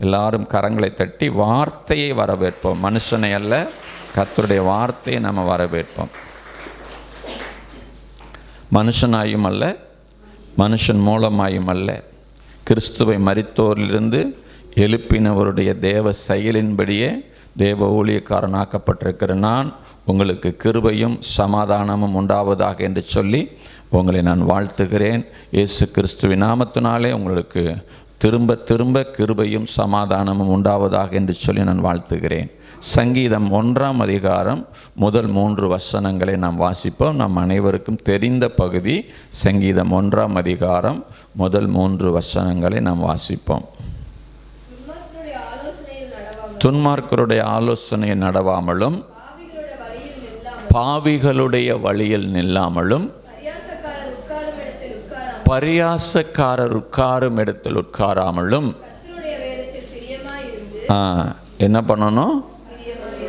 எல்லாரும் கரங்களை தட்டி வார்த்தையை வரவேற்போம். மனுஷனை அல்ல, கர்த்தருடைய வார்த்தையை நம்ம வரவேற்போம். மனுஷனாயும் அல்ல, மனுஷன் மூலமாயும் அல்ல, கிறிஸ்துவை மரித்தோரிலிருந்து எழுப்பினவருடைய தேவ செயலின்படியே தேவ ஊழியக்காரனாக்கப்பட்டிருக்கிற நான் உங்களுக்கு கிருபையும் சமாதானமும் உண்டாவதாக என்று சொல்லி உங்களை நான் வாழ்த்துகிறேன். இயேசு கிறிஸ்துவின் நாமத்தினாலே உங்களுக்கு திரும்ப திரும்ப கிருபையும் சமாதானமும் உண்டாவதாக என்று சொல்லி நான் வாழ்த்துகிறேன். சங்கீதம் 1ஆம் அதிகாரம் முதல் 3 வசனங்களை நாம் வாசிப்போம். நம் அனைவருக்கும் தெரிந்த பகுதி. சங்கீதம் 1ஆம் அதிகாரம் முதல் 3 வசனங்களை நாம் வாசிப்போம். துன்மார்க்கருடைய ஆலோசனையை நடவாமலும் பாவிகளுடைய வழியில் நில்லாமலும் பரியாசக்காரர் உட்காரும் இடத்தில் உட்காராமலும் என்ன பண்ணணும்?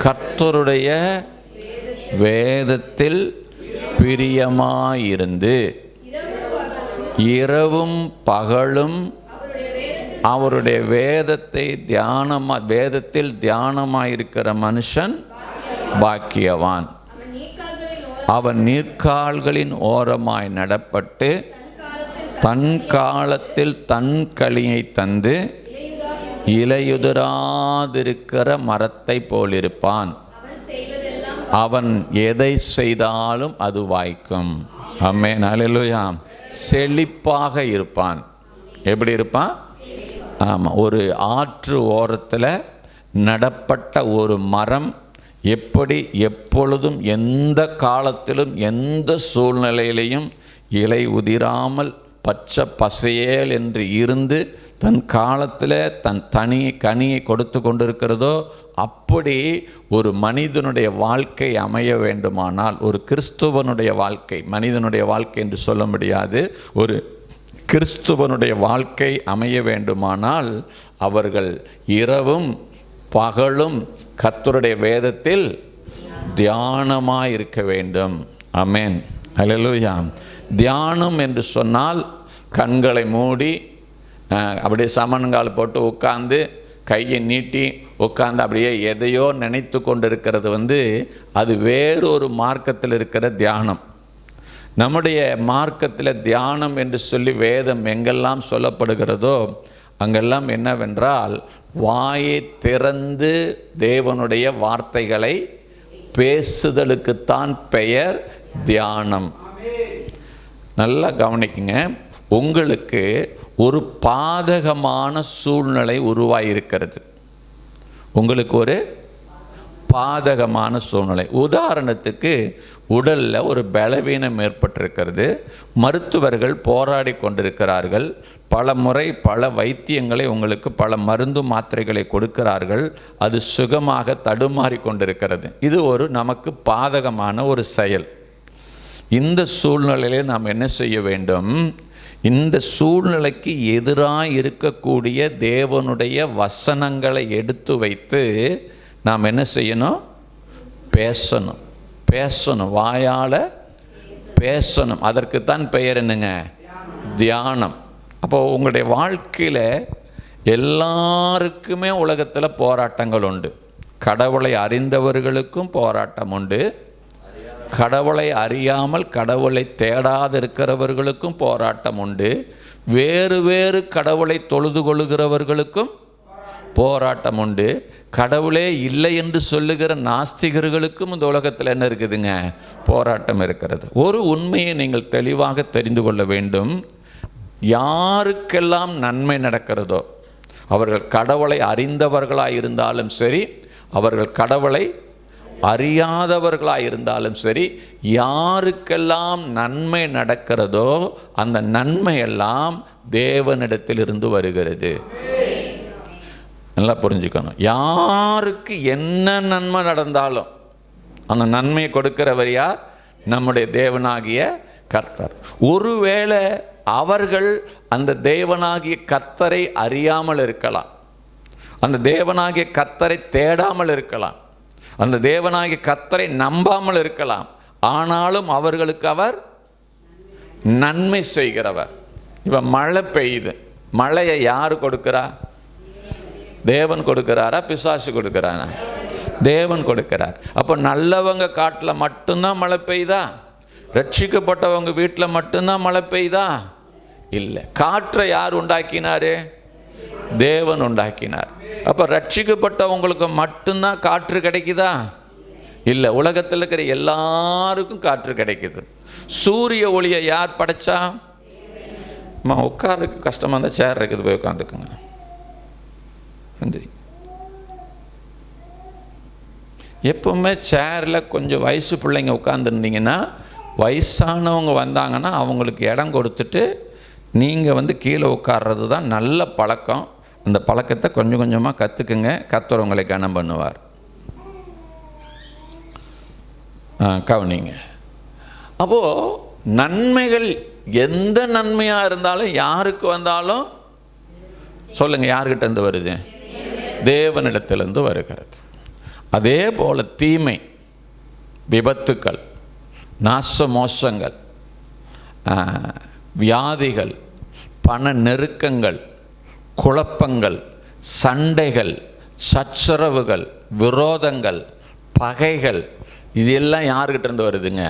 கர்த்தருடைய வேதத்தில் பிரியமாயிருந்து இரவும் பகலும் அவருடைய வேதத்தில் தியானமாயிருக்கிற மனுஷன் பாக்கியவான். அவன் நீர்க்கால்களின் ஓரமாய் நடப்பட்டு தன் காலத்தில் தன் களியை தந்து இலையுதிராதிருக்கிற மரத்தை போலிருப்பான். அவன் எதை செய்தாலும் அது வாய்க்கும். ஆமென், அல்லேலூயா. செழிப்பாக இருப்பான். எப்படி இருப்பான்? ஆமாம், ஒரு ஆற்று ஓரத்தில் நடப்பட்ட ஒரு மரம் எப்படி எப்பொழுதும் எந்த காலத்திலும் எந்த சூழ்நிலையிலையும் இலை உதிராமல் பச்சை பசையேல் என்று இருந்து தன் காலத்தில் தன் கனியை கொடுத்து கொண்டிருக்கிறதோ, அப்படி ஒரு மனிதனுடைய வாழ்க்கை அமைய வேண்டுமானால், ஒரு கிறிஸ்துவனுடைய வாழ்க்கை, மனிதனுடைய வாழ்க்கை என்று சொல்ல முடியாது, ஒரு கிறிஸ்துவனுடைய வாழ்க்கை அமைய வேண்டுமானால் அவர்கள் இரவும் பகலும் கர்த்தருடைய வேதத்தில் தியானமாக இருக்க வேண்டும். ஆமென், அல்லேலூயா. தியானம் என்று சொன்னால் கண்களை மூடி அப்படியே சமன்கால் போட்டு உட்கார்ந்து கையை நீட்டி உட்கார்ந்து அப்படியே எதையோ நினைத்து கொண்டு இருக்கிறது அது வேறொரு மார்க்கத்தில் இருக்கிற தியானம். நம்முடைய மார்க்கத்தில் தியானம் என்று சொல்லி வேதம் எங்கெல்லாம் சொல்லப்படுகிறதோ அங்கெல்லாம் என்னவென்றால், வாயை திறந்து தேவனுடைய வார்த்தைகளை பேசுதலுக்குத்தான் பெயர் தியானம். நல்லா கவனிக்குங்க. உங்களுக்கு ஒரு பாதகமான சூழ்நிலை உருவாயிருக்கிறது. உங்களுக்கு ஒரு பாதகமான சூழ்நிலை, உதாரணத்துக்கு உடலில் ஒரு பலவீனம் ஏற்பட்டிருக்கிறது. மருத்துவர்கள் போராடி கொண்டிருக்கிறார்கள். பல முறை பல வைத்தியங்களை உங்களுக்கு பல மருந்து மாத்திரைகளை கொடுக்கிறார்கள். அது சுகமாக தடுமாறி கொண்டிருக்கிறது. இது ஒரு நமக்கு பாதகமான ஒரு செயல். இந்த சூழ்நிலையிலே நாம் என்ன செய்ய வேண்டும்? இந்த சூழ்நிலைக்கு எதிராக இருக்கக்கூடிய தேவனுடைய வசனங்களை எடுத்து வைத்து நாம் என்ன செய்யணும்? பேசணும். வாயால் பேசணும். அதற்குத்தான் பெயர் என்னங்க? தியானம். அப்போது உங்களுடைய வாழ்க்கையில் எல்லாருக்குமே உலகத்தில் போராட்டங்கள் உண்டு. கடவுளை அறிந்தவர்களுக்கும் போராட்டம் உண்டு. கடவுளை அறியாமல் கடவுளை தேடாதிருக்கிறவர்களுக்கும் போராட்டம் உண்டு. வேறு வேறு கடவுளை தொழுது கொள்ளுகிறவர்களுக்கும் போராட்டம் உண்டு. கடவுளே இல்லை என்று சொல்லுகிற நாஸ்திகர்களுக்கும் இந்த உலகத்தில் என்ன இருக்குதுங்க? போராட்டம் இருக்கிறது. ஒரு உண்மையை நீங்கள் தெளிவாக தெரிந்து கொள்ள வேண்டும். யாருக்கெல்லாம் நன்மை நடக்கிறதோ, அவர்கள் கடவுளை அறிந்தவர்களாக இருந்தாலும் சரி, அவர்கள் கடவுளை அறியாதவர்களாக இருந்தாலும் சரி, யாருக்கெல்லாம் நன்மை நடக்கிறதோ அந்த நன்மையெல்லாம் தேவனிடத்திலிருந்து வருகிறது. நல்லா புரிஞ்சுக்கணும். யாருக்கு என்ன நன்மை நடந்தாலும் அந்த நன்மையை கொடுக்கிறவர் யார்? நம்முடைய தேவனாகிய கர்த்தர். ஒருவேளை அவர்கள் அந்த தேவனாகிய கர்த்தரை அறியாமல் இருக்கலாம், அந்த தேவனாகிய கர்த்தரை தேடாமல் இருக்கலாம், அந்த தேவனாகிய கர்த்தரை நம்பாமல் இருக்கலாம். ஆனாலும் அவர்களுக்கு அவர் நன்மை செய்கிறவர். இப்போ மழை பெய்யுது. மழையை யார் கொடுக்கிறா? தேவன் கொடுக்கிறாரா பிசாசு கொடுக்கிறாரா? தேவன் கொடுக்கிறார். அப்போ நல்லவங்க காட்டில் மட்டும்தான் மழை பெய்யுதா? ரட்சிக்கப்பட்டவங்க வீட்டில் மட்டும்தான் மழை பெய்யுதா? இல்லை. காற்றை யார் உண்டாக்கினாரு? தேவன் உண்டாக்கினார். அப்போ ரட்சிக்கப்பட்டவங்களுக்கு மட்டும்தான் காற்று கிடைக்குதா? இல்லை. உலகத்தில் இருக்கிற எல்லாருக்கும் காற்று கிடைக்குது. சூரிய ஒளியை யார் படைச்சா? உட்காருக்கு கஷ்டமாக இருந்தால் சேர் இருக்குது, போய் உட்காந்துக்குங்க. எப்பவுமே சேரில் கொஞ்சம் வயசு பிள்ளைங்க உட்காந்துருந்தீங்கன்னா, வயசானவங்க வந்தாங்கன்னா அவங்களுக்கு இடம் கொடுத்துட்டு நீங்கள் கீழே உட்கார்றது தான் நல்ல பழக்கம். அந்த பழக்கத்தை கொஞ்சம் கொஞ்சமாக கற்றுக்குங்க. கர்த்தர் உங்களை கனம் பண்ணுவார். கவனிங்க. அப்போது நன்மைகள் எந்த நன்மையாக இருந்தாலும் யாருக்கு வந்தாலும் சொல்லுங்கள், யார்கிட்டேருந்து வருது? தேவனிடத்திலிருந்து வருகிறது. அதே போல் தீமை, விபத்துக்கள், நாச மோசங்கள், வியாதிகள், பண நெருக்கங்கள், குழப்பங்கள், சண்டைகள், சச்சரவுகள், விரோதங்கள், பகைகள், இது எல்லாம் யார்கிட்ட இருந்து வருதுங்க?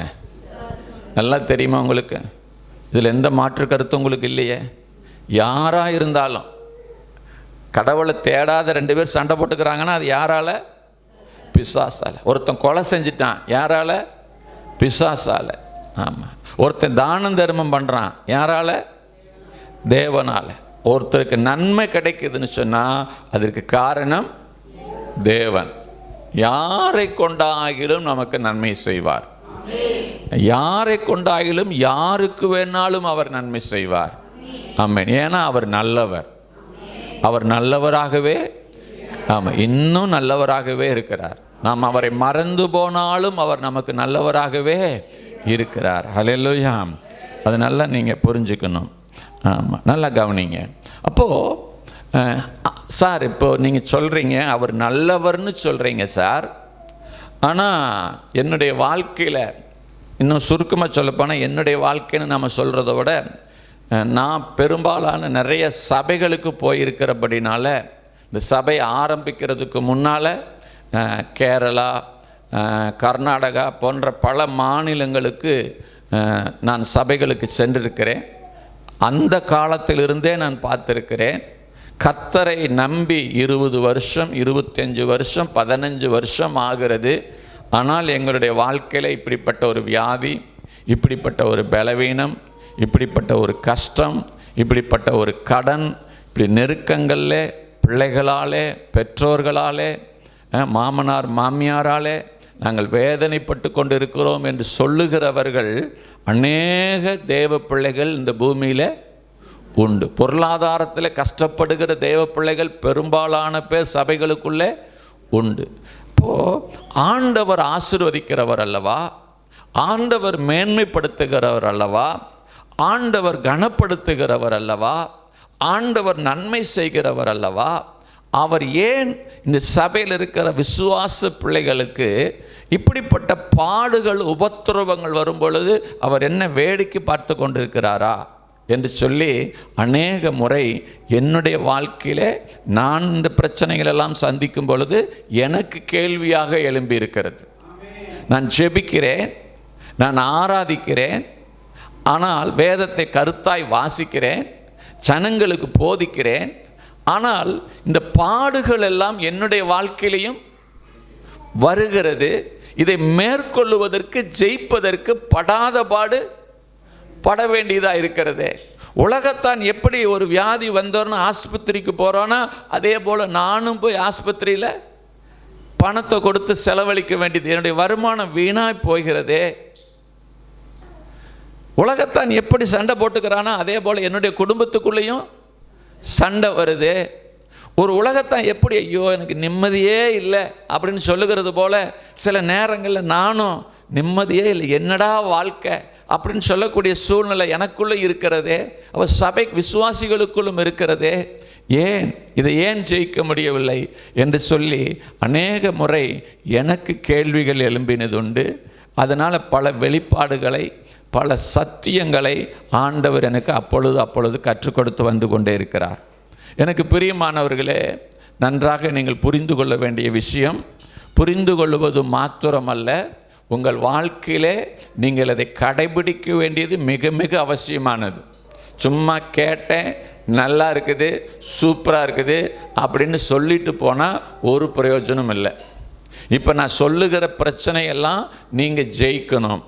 நல்லா தெரியுமா உங்களுக்கு? இதில் எந்த மாற்று கருத்து உங்களுக்கு இல்லையே. யாராக இருந்தாலும் கடவுளை தேடாத 2 பேர் சண்டை போட்டுக்கிறாங்கன்னா அது யாரால? பிசாசால. ஒருத்தன் கொலை செஞ்சிட்டான், யாரால? பிசாசால. ஆமாம். ஒருத்தன் தானம் தர்மம் பண்ணுறான், யாரால? தேவனால. ஒருத்தருக்கு நன்மை கிடைக்குதுன்னு சொன்னால் அதற்கு காரணம் தேவன். யாரை கொண்டாகிலும் நமக்கு நன்மை செய்வார். யாரை கொண்டாகிலும் யாருக்கு வேணாலும் அவர் நன்மை செய்வார். ஆமென். ஏன்னா அவர் நல்லவர். அவர் நல்லவராகவே, ஆமாம், இன்னும் நல்லவராகவே இருக்கிறார். நாம் அவரை மறந்து போனாலும் அவர் நமக்கு நல்லவராகவே இருக்கிறார். ஹல்லேலூயா. அது நல்லா நீங்கள் புரிஞ்சுக்கணும். ஆமாம், நல்லா கவனிங்க. அப்போது சார், இப்போது நீங்கள் சொல்கிறீங்க அவர் நல்லவர்னு சொல்கிறீங்க சார், ஆனால் என்னுடைய வாழ்க்கையில், இன்னும் சுருக்கமாக சொல்லப்போனால் என்னுடைய வாழ்க்கைன்னு நம்ம சொல்கிறத விட நான் பெரும்பாலான நிறைய சபைகளுக்கு போயிருக்கிறபடினால, இந்த சபை ஆரம்பிக்கிறதுக்கு முன்னால் கேரளா, கர்நாடகா போன்ற பல மாநிலங்களுக்கு நான் சபைகளுக்கு சென்றிருக்கிறேன். அந்த காலத்திலிருந்தே நான் பார்த்துருக்கிறேன். கர்த்தரை நம்பி 20 வருஷம், 25 வருஷம், 15 வருஷம் ஆகிறது. ஆனால் எங்களுடைய வாழ்க்கையில் இப்படிப்பட்ட ஒரு வியாதி, இப்படிப்பட்ட ஒரு பலவீனம், இப்படிப்பட்ட ஒரு கஷ்டம், இப்படிப்பட்ட ஒரு கடன், இப்படி நெருக்கங்களில் பிள்ளைகளாலே, பெற்றோர்களாலே, மாமனார் மாமியாராலே நாங்கள் வேதனைப்பட்டு கொண்டு இருக்கிறோம் என்று சொல்லுகிறவர்கள் அநேக தேவ பிள்ளைகள் இந்த பூமியில் உண்டு. பொருளாதாரத்தில் கஷ்டப்படுகிற தேவ பிள்ளைகள் பெரும்பாலான பேர் சபைகளுக்குள்ளே உண்டு. இப்போது ஆண்டவர் ஆசீர்வதிக்கிறவர் அல்லவா? ஆண்டவர் மேன்மைப்படுத்துகிறவர் அல்லவா? ஆண்டவர் கனப்படுத்துகிறவர் அல்லவா? ஆண்டவர் நன்மை செய்கிறவர் அல்லவா? அவர் ஏன் இந்த சபையில் இருக்கிற விசுவாச பிள்ளைகளுக்கு இப்படிப்பட்ட பாடுகள், உபத்திரவங்கள் வரும் பொழுது அவர் என்ன வேடிக்கை பார்த்து கொண்டிருக்கிறாரா என்று சொல்லி அநேக முறை என்னுடைய வாழ்க்கையில் நான் இந்த பிரச்சனைகளெல்லாம் சந்திக்கும் பொழுது எனக்கு கேள்வியாக எழும்பி இருக்கிறது. நான் ஜெபிக்கிறேன், நான் ஆராதிக்கிறேன், ஆனால் வேதத்தை கருத்தாய் வாசிக்கிறேன், ஜனங்களுக்கு போதிக்கிறேன். ஆனால் இந்த பாடுகள் எல்லாம் என்னுடைய வாழ்க்கையிலையும் வருகிறது. இதை மேற்கொள்ளுவதற்கு, ஜெயிப்பதற்கு படாத பாடு பட வேண்டியதாக இருக்கிறது. உலகத்தான் எப்படி ஒரு வியாதி வந்தோன்னு ஆஸ்பத்திரிக்கு போகிறோன்னா, அதே போல் நானும் போய் ஆஸ்பத்திரியில் பணத்தை கொடுத்து செலவழிக்க வேண்டியது. என்னுடைய வருமானம் வீணாய் போகிறதே. உலகத்தான் எப்படி சண்டை போட்டுக்கிறானா, அதே போல் என்னுடைய குடும்பத்துக்குள்ளேயும் சண்டை வருது. ஒரு உலகத்தான் எப்படி ஐயோ எனக்கு நிம்மதியே இல்லை அப்படின்னு சொல்லுகிறது போல் சில நேரங்களில் நானும் நிம்மதியே இல்லை, என்னடா வாழ்க்கை அப்படின்னு சொல்லக்கூடிய சூழ்நிலை எனக்குள்ளே இருக்கிறதே. அவள் சபை விசுவாசிகளுக்குள்ளும் இருக்கிறதே. ஏன் இதை ஏன் ஜெயிக்க முடியவில்லை என்று சொல்லி அநேக முறை எனக்கு கேள்விகள் எழும்பினதுண்டு. அதனால் பல வெளிப்பாடுகளை, பல சத்தியங்களை ஆண்டவர் எனக்கு அப்பொழுது கற்றுக் கொடுத்து வந்து கொண்டே இருக்கிறார். எனக்கு பிரியமானவர்களே, நன்றாக நீங்கள் புரிந்து கொள்ள வேண்டிய விஷயம். புரிந்து கொள்வது மாத்திரமல்ல, உங்கள் வாழ்க்கையிலே நீங்கள் அதை கடைபிடிக்க வேண்டியது மிக மிக அவசியமானது. சும்மா கேட்டேன், நல்லா இருக்குது, சூப்பராக இருக்குது அப்படின்னு சொல்லிட்டு போனால் ஒரு பிரயோஜனம் இல்லை. இப்போ நான் சொல்லுகிற பிரச்சனையெல்லாம் நீங்கள் ஜெயிக்கணும்.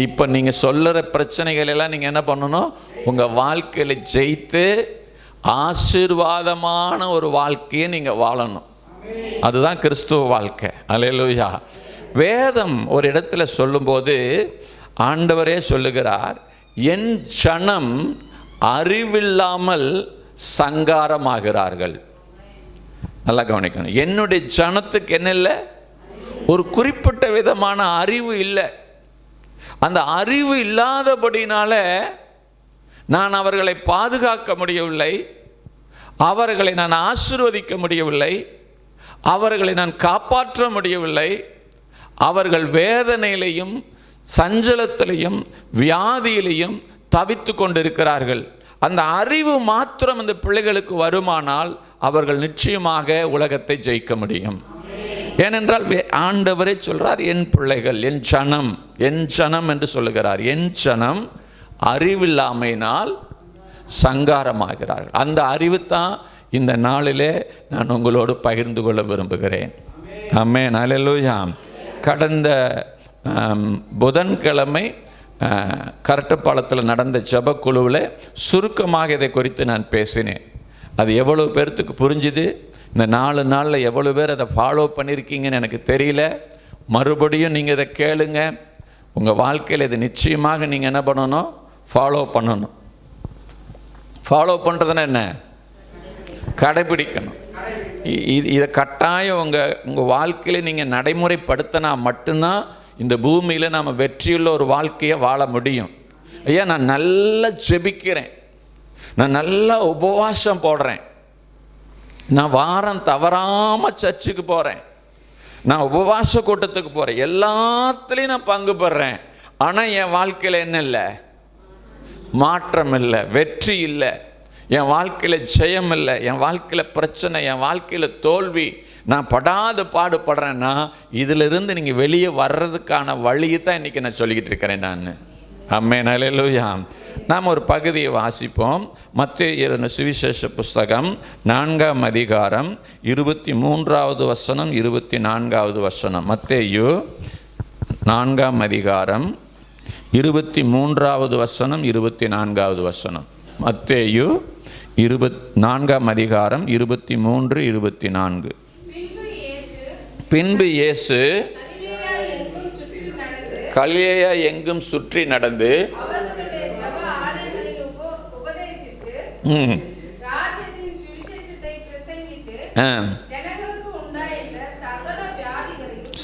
இப்போ நீங்கள் சொல்லுகிற பிரச்சனைகள் எல்லாம் நீங்கள் என்ன பண்ணணும்? உங்கள் வாழ்க்கையில் ஜெயித்து ஆசீர்வாதமான ஒரு வாழ்க்கையை நீங்கள் வாழணும். அதுதான் கிறிஸ்துவ வாழ்க்கை. அல்லேலூயா. வேதம் ஒரு இடத்துல சொல்லும்போது ஆண்டவரே சொல்லுகிறார், என் ஜனம் அறிவில்லாமல் சங்காரமாகிறார்கள். நல்லா கவனிக்கணும். என்னுடைய ஜனத்துக்கு என்ன இல்லை? ஒரு குறிப்பிட்ட விதமான அறிவு இல்லை. அந்த அறிவு இல்லாதபடினால நான் அவர்களை பாதுகாக்க முடியவில்லை, அவர்களை நான் ஆசீர்வதிக்க முடியவில்லை, அவர்களை நான் காப்பாற்ற முடியவில்லை. அவர்கள் வேதனையிலையும் சஞ்சலத்திலையும் வியாதியிலையும் தவித்து கொண்டிருக்கிறார்கள். அந்த அறிவு மாத்திரம் அந்த பிள்ளைகளுக்கு வருமானால் அவர்கள் நிச்சயமாக உலகத்தை ஜெயிக்க முடியும். ஏனென்றால் ஆண்டவரே சொல்றார், என் பிள்ளைகள், என் ஜனம், என் ஜனம் என்று சொல்லுகிறார். என் ஜனம் அறிவில்லாமையினால் சங்காரமாகிறார்கள். அந்த அறிவு தான் இந்த நாளிலே நான் உங்களோடு பகிர்ந்து கொள்ள விரும்புகிறேன். ஆமென். அல்லேலூயா. கடந்த புதன்கிழமை கரட்டுப்பாலத்தில் நடந்த ஜெபக்குழுவில் சுருக்கமாக இதை குறித்து நான் பேசினேன். அது எவ்வளோ பேர்த்துக்கு புரிஞ்சுது, இந்த 4 நாளில் எவ்வளோ பேர் அதை ஃபாலோ பண்ணியிருக்கீங்கன்னு எனக்கு தெரியல. மறுபடியும் நீங்கள் இதை கேளுங்க. உங்கள் வாழ்க்கையில் இது நிச்சயமாக நீங்கள் என்ன பண்ணணும்? ஃபாலோ பண்ணணும். ஃபாலோ பண்ணுறதுன்னா என்ன? கடைபிடிக்கணும். இதை கட்டாயம் உங்கள் வாழ்க்கையில் நீங்கள் நடைமுறைப்படுத்தினா மட்டும்தான் இந்த பூமியில் நம்ம வெற்றியுள்ள ஒரு வாழ்க்கையை வாழ முடியும். ஐயா, நான் நல்லா ஜெபிக்கிறேன், நான் நல்லா உபவாசம் போடுறேன், நான் வாரம் தவறாமல் சர்ச்சுக்கு போகிறேன், நான் உபவாச கூட்டத்துக்கு போகிறேன், எல்லாத்துலேயும் நான் பங்கு பெறேன், ஆனால் என் வாழ்க்கையில் என்ன இல்லை? மாற்றம் இல்லை, வெற்றி இல்லை, என் வாழ்க்கையில் ஜெயம் இல்லை, என் வாழ்க்கையில் பிரச்சனை, என் வாழ்க்கையில் தோல்வி, நான் படாத பாடுபடுறேன்னா இதிலிருந்து நீங்கள் வெளியே வர்றதுக்கான வழியை தான் இன்றைக்கி நான் சொல்லிக்கிட்டு இருக்கிறேன் நான். ஆமென். அல்லேலூயா. நாம் ஒரு பகுதியை வாசிப்போம். மத்தேயு எழுதின சுவிசேஷ புஸ்தகம் 4ஆம் அதிகாரம் 23வது வசனம் 24வது வசனம். மத்தேயு 4ஆம் அதிகாரம் 23வது வசனம் 24வது வசனம். மத்தேயு 4ஆம் அதிகாரம் 23, 24. பின்பு இயேசு கலிலேயா எங்கும் சுற்றி நடந்து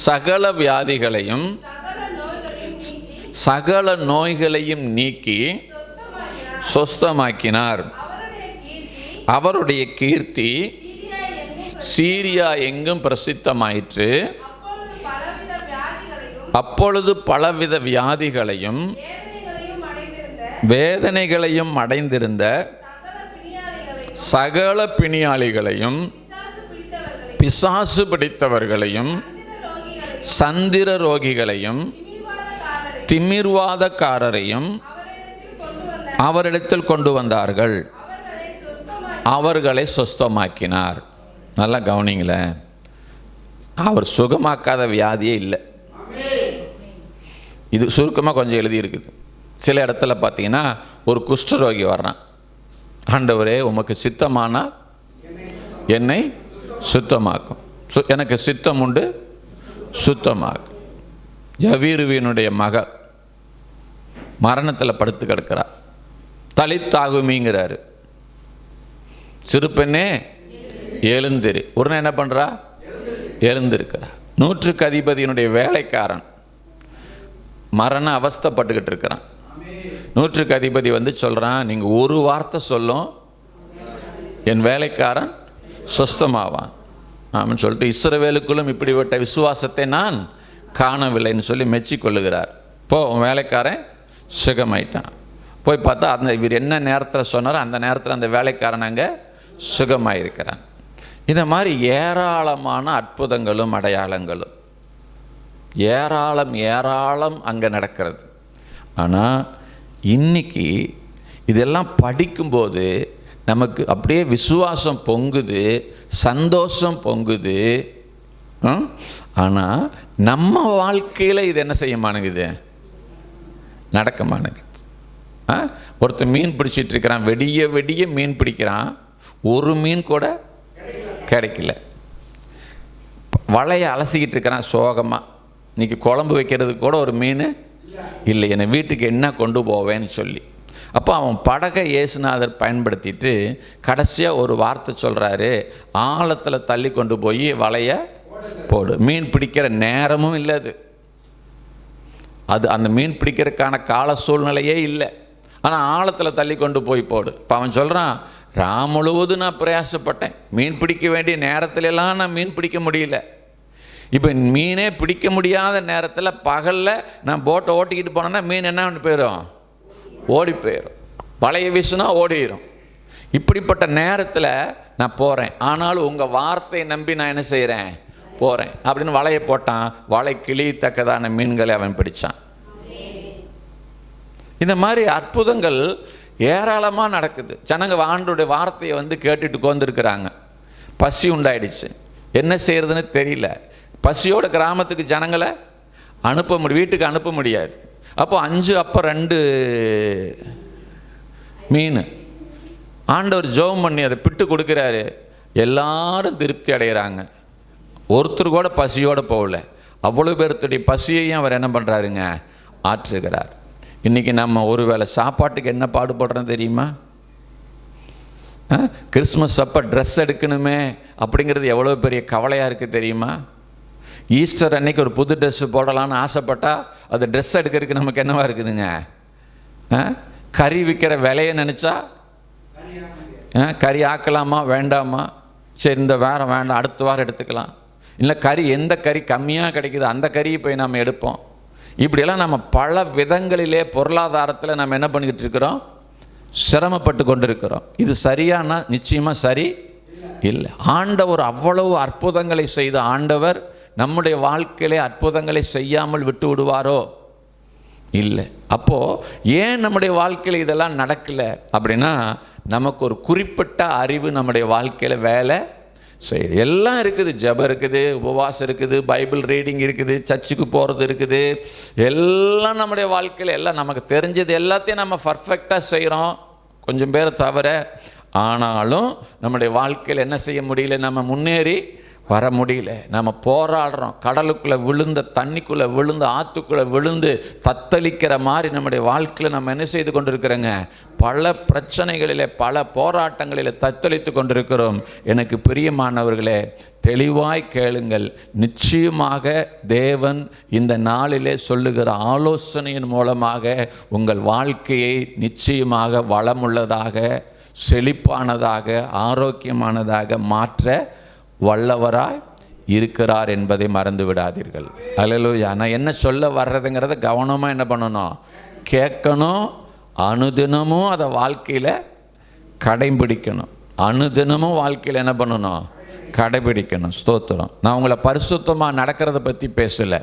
சகல வியாதிகளையும் சகல நோய்களையும் நீக்கி சொஸ்தமாக்கினார். அவருடைய கீர்த்தி சீரியா எங்கும் பிரசித்தமாயிற்று. அப்பொழுது பலவித வியாதிகளையும் வேதனைகளையும் அடைந்திருந்த சகல பிணியாளிகளையும் பிசாசு பிடித்தவர்களையும் சந்திர ரோகிகளையும் திமிர்வாதக்காரரையும் அவரிடத்தில் கொண்டு வந்தார்கள். அவர்களை சொஸ்தமாக்கினார். நல்லா கவனிங்களேன். அவர் சுகமாக்காத வியாதியே இல்லை. இது சுருக்கமாக கொஞ்சம் எழுதியிருக்குது. சில இடத்துல பார்த்தீங்கன்னா ஒரு குஷ்டரோகி வர்றான், ஆண்டவரே உமக்கு சித்தமானால் என்னை சுத்தமாக்கும், எனக்கு சித்தம் உண்டு, சுத்தமாக்கும். ஜவீருவினுடைய மகள் மரணத்தில் படுத்து கிடக்கிறார், தலித்தாகுமிங்கிறாரு. சிறு பெண்ணே எழுந்திரு. உடனே என்ன பண்ணுறா? எழுந்திருக்கிறா. 100க்கு அதிபதியினுடைய வேலைக்காரன் மரண அவஸ்தைப்பட்டுக்கிட்டு இருக்கிறான். 100க்கு அதிபதி வந்து சொல்கிறான், நீங்கள் ஒரு வார்த்தை சொல்லும் என் வேலைக்காரன் சொஸ்தமாவான். ஆமான்னு சொல்லிட்டு இஸ்ரவேலுக்குள்ளும் இப்படிப்பட்ட விசுவாசத்தை நான் காணவில்லைன்னு சொல்லி மெச்சி கொள்ளுகிறார். இப்போ வேலைக்காரன் சுகமாயிட்டான். போய் பார்த்தா இவர் என்ன நேரத்தில் சொன்னாரோ அந்த நேரத்தில் அந்த வேலைக்காரன் அங்கே சுகமாயிருக்கிறான். இந்த மாதிரி ஏராளமான அற்புதங்களும் அடையாளங்களும் ஏராளம் அங்கே நடக்கிறது. ஆனால் இன்னைக்கு இதெல்லாம் படிக்கும்போது நமக்கு அப்படியே விசுவாசம் பொங்குது, சந்தோஷம் பொங்குது. ஆனால் நம்ம வாழ்க்கையில் இது என்ன செய்ய மாட்டேங்குது, நடக்க மாட்டேங்குது. ஒருத்தர் மீன் பிடிச்சிட்டு இருக்கிறான், வெடிய மீன் பிடிக்கிறான், ஒரு மீன் கூட கிடைக்கல. வலையை அலசிக்கிட்டு இருக்கிறான் சோகமாக. இன்றைக்கி குழம்பு வைக்கிறதுக்கு கூட ஒரு மீன் இல்லை, என்னை வீட்டுக்கு என்ன கொண்டு போவேன்னு சொல்லி. அப்போ அவன் படகை இயேசுநாதர் பயன்படுத்திட்டு கடைசியாக ஒரு வார்த்தை சொல்கிறாரு, ஆழத்தில் தள்ளி கொண்டு போய் வலையை போடு. மீன் பிடிக்கிற நேரமும் இல்லை, அது அந்த மீன் பிடிக்கிறதுக்கான கால சூழ்நிலையே இல்லை. ஆனால் ஆழத்தில் தள்ளி கொண்டு போய் போடு. இப்போ அவன் சொல்கிறான், முழுவதும் நான் பிரயாசப்பட்டேன், மீன் பிடிக்க வேண்டிய நேரத்துலலாம் நான் மீன் பிடிக்க முடியல. இப்போ மீனே பிடிக்க முடியாத நேரத்தில் பகலில் நான் போட்டை ஓட்டிக்கிட்டு போனேன்னா மீன் என்ன பண்ணி போயிடும், ஓடி போயிடும். வலையை வீசுனா ஓடிடும். இப்படிப்பட்ட நேரத்தில் நான் போகிறேன், ஆனாலும் உங்கள் வார்த்தையை நம்பி நான் என்ன செய்கிறேன், போகிறேன் அப்படின்னு வலையை போட்டான். வலை கிழியத்தக்கதான மீன்களை அவன் பிடித்தான். இந்த மாதிரி அற்புதங்கள் ஏராளமாக நடக்குது. ஜனங்க ஆண்டவருடைய வார்த்தையை கேட்டுட்டு உட்கார்ந்துருக்கிறாங்க. பசி உண்டாயிடுச்சு, என்ன செய்யறதுன்னு தெரியல. பசியோட கிராமத்துக்கு ஜனங்களை வீட்டுக்கு அனுப்ப முடியாது. அப்போ 5 அப்பம் 2 மீன் ஆண்டவர் ஜெபம் பண்ணி அதை பிட்டு கொடுக்குறாரு. எல்லாரும் திருப்தி அடைகிறாங்க. ஒருத்தர் கூட பசியோடு போகல. அவ்வளோ பேர்த்துடைய பசியையும் அவர் என்ன பண்ணுறாருங்க, ஆற்றுகிறார். இன்றைக்கி நம்ம ஒருவேளை சாப்பாட்டுக்கு என்ன பாடுபடுறோம் தெரியுமா? கிறிஸ்மஸ் அப்போ ட்ரெஸ் எடுக்கணுமே அப்படிங்கிறது எவ்வளோ பெரிய கவலையாக இருக்குது தெரியுமா? ஈஸ்டர் அன்னைக்கு ஒரு புது ட்ரெஸ்ஸு போடலான்னு ஆசைப்பட்டால் அது ட்ரெஸ் எடுக்கிறதுக்கு நமக்கு என்னவா இருக்குதுங்க? கறி விற்கிற விலையை நினச்சா கறி ஆக்கலாமா வேண்டாமா, சரி இந்த வாரம் வேண்டாம் அடுத்த வாரம் எடுத்துக்கலாம். இல்லை கறி எந்த கறி கம்மியாக கிடைக்குது அந்த கறியை போய் நம்ம எடுப்போம். இப்படியெல்லாம் நம்ம பல விதங்களிலே பொருளாதாரத்தில் நம்ம என்ன பண்ணிக்கிட்டு இருக்கிறோம், சிரமப்பட்டு கொண்டு இருக்கிறோம். இது சரியானா நிச்சயமாக சரி இல்லை. ஆண்டவர் அவ்வளவு அற்புதங்களை செய்த ஆண்டவர் நம்முடைய வாழ்க்கையிலே அற்புதங்களை செய்யாமல் விட்டு விடுவாரோ? இல்லை. அப்போது ஏன் நம்முடைய வாழ்க்கையில் இதெல்லாம் நடக்கலை அப்படின்னா, நமக்கு ஒரு குறிப்பிட்ட அறிவு நம்முடைய வாழ்க்கையில் வேலை செய்யுது. எல்லாம் இருக்குது, ஜெபம் இருக்குது, உபவாசம் இருக்குது, பைபிள் ரீடிங் இருக்குது, சர்ச்சுக்கு போகிறது இருக்குது, எல்லாம் நம்முடைய வாழ்க்கையில் எல்லாம் நமக்கு தெரிஞ்சது எல்லாத்தையும் நம்ம பர்ஃபெக்டாக செய்கிறோம், கொஞ்சம் பேரை தவிர. ஆனாலும் நம்முடைய வாழ்க்கையில் என்ன செய்ய முடியல, நம்ம முன்னேறி வர முடியல. நம்ம போராடுறோம். கடலுக்குள்ளே விழுந்த, தண்ணிக்குள்ளே விழுந்து, ஆற்றுக்குள்ளே விழுந்து தத்தளிக்கிற மாதிரி நம்முடைய வாழ்க்கையில் நம்ம என்ன செய்து கொண்டிருக்கிறோங்க, பல பிரச்சனைகளில் பல போராட்டங்களில் தத்தளித்து கொண்டிருக்கிறோம். எனக்கு பிரியமானவர்களே, தெளிவாய் கேளுங்கள். நிச்சயமாக தேவன் இந்த நாளிலே சொல்லுகிற ஆலோசனையின் மூலமாக உங்கள் வாழ்க்கையை நிச்சயமாக வளமுள்ளதாக, செழிப்பானதாக, ஆரோக்கியமானதாக மாற்ற வல்லவராய் இருக்கிறார் என்பதை மறந்து விடாதீர்கள். அல்லேலூயா. நான் என்ன சொல்ல வர்றதுங்கிறத கவனமாக என்ன பண்ணணும், கேட்கணும். அனுதினமும் அதை வாழ்க்கையில் கடைபிடிக்கணும். அனுதினமும் வாழ்க்கையில் என்ன பண்ணணும், கடைபிடிக்கணும். ஸ்தோத்திரம். நான் உங்களை பரிசுத்தமாக நடக்கிறத பற்றி பேசலை,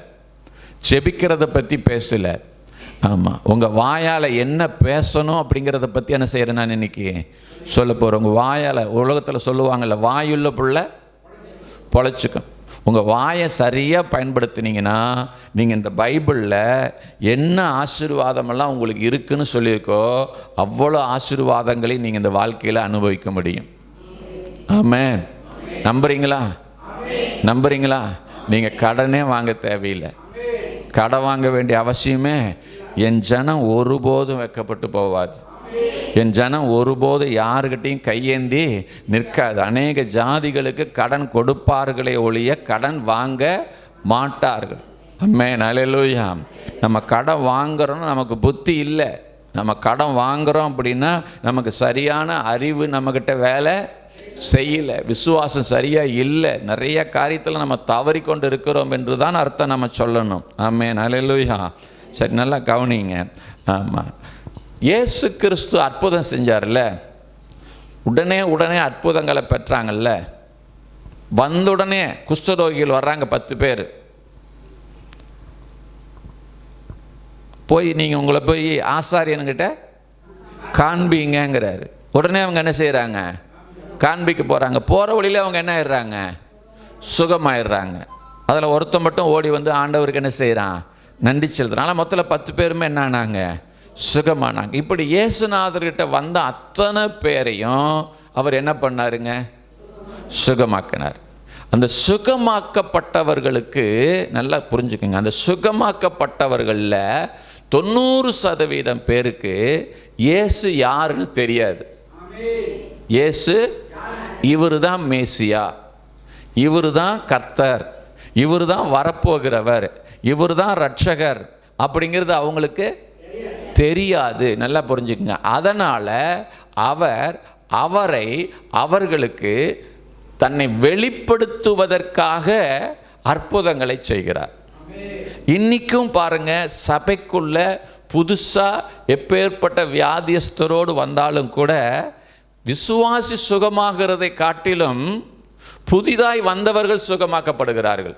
செபிக்கிறத பற்றி பேசலை. ஆமாம், உங்கள் வாயால் என்ன பேசணும் அப்படிங்கிறத பற்றி என்ன செய்கிறேன் நான் இன்றைக்கி சொல்ல போகிறேன். உங்கள் வாயால், உலகத்தில் சொல்லுவாங்கள்ல, வாயுள்ள புள்ள பொழைச்சிக்கும். உங்கள் வாயை சரியாக பயன்படுத்தினீங்கன்னா நீங்கள் இந்த பைபிளில் என்ன ஆசீர்வாதமெல்லாம் உங்களுக்கு இருக்குன்னு சொல்லியிருக்கோ அவ்வளோ ஆசீர்வாதங்களையும் நீங்கள் இந்த வாழ்க்கையில் அனுபவிக்க முடியும். ஆமென். நம்புறீங்களா? நம்புறீங்களா? நீங்கள் கடனே வாங்க தேவையில்லை. கடன் வாங்க வேண்டிய அவசியமே. என் ஜனம் ஒருபோதும் வெட்கப்பட்டு போவாது. என் ஜனம் ஒருபோது யாருக்கிட்டையும் கையேந்தி நிற்காது. அநேக ஜாதிகளுக்கு கடன் கொடுப்பார்களே ஒழிய கடன் வாங்க மாட்டார்கள். ஆமென். அல்லேலூயா. நம்ம கடன் வாங்குறோம்னு நமக்கு புத்தி இல்லை. நம்ம கடன் வாங்குகிறோம் அப்படின்னா நமக்கு சரியான அறிவு நம்மக்கிட்ட வேலை செய்யலை, விசுவாசம் சரியாக இல்லை, நிறைய காரியத்தில் நம்ம தவறிக்கொண்டு இருக்கிறோம் என்று தான் அர்த்தம் நம்ம சொல்லணும். ஆமென். அல்லேலூயா. சரி, நல்லா கவனிங்க. ஆமாம், இயேசு கிறிஸ்து அற்புதம் செஞ்சார்ல, உடனே அற்புதங்களை பெற்றாங்கல்ல. வந்தவுடனே குஷ்டரோகிகள் வர்றாங்க 10 பேர். போய் நீங்கள் உங்களை போய் ஆசாரியன்கிட்ட காண்பிங்கிறாரு. உடனே அவங்க என்ன செய்கிறாங்க? காண்பிக்க போகிறாங்க. போகிற வழியில் அவங்க என்ன ஆயிடுறாங்க? சுகமாயிடுறாங்க. அதில் ஒருத்தன் மட்டும் ஓடி வந்து ஆண்டவருக்கு என்ன செய்கிறான்? நன்றி செலுத்துறான். ஆனால் மொத்தத்தில் 10 பேருமே என்ன ஆனாங்க? சுகமானாங்க. இப்படி இயேசுநாதர்கிட்ட வந்த அத்தனை பேரையும் அவர் என்ன பண்ணாருங்க? சுகமாக்கினார். அந்த சுகமாக்கப்பட்டவர்களுக்கு நல்லா புரிஞ்சுக்குங்க, அந்த சுகமாக்கப்பட்டவர்களில் 90% பேருக்கு இயேசு யாருன்னு தெரியாது. இயேசு இவர் தான் மேசியா, இவர் தான் கர்த்தர், இவர் தான் வரப்போகிறவர், இவர் தான் ரட்சகர் அப்படிங்கிறது அவங்களுக்கு தெரியாது. நல்லா புரிஞ்சுக்குங்க. அதனால் அவரை அவர்களுக்கு தன்னை வெளிப்படுத்துவதற்காக அற்புதங்களை செய்கிறார். இன்னைக்கும் பாருங்க, சபைக்குள்ள புதுசா எப்பேற்பட்ட வியாதியஸ்தரோடு வந்தாலும் கூட விசுவாசி சுகமாகிறதை காட்டிலும் புதிதாய் வந்தவர்கள் சுகமாக்கப்படுகிறார்கள்.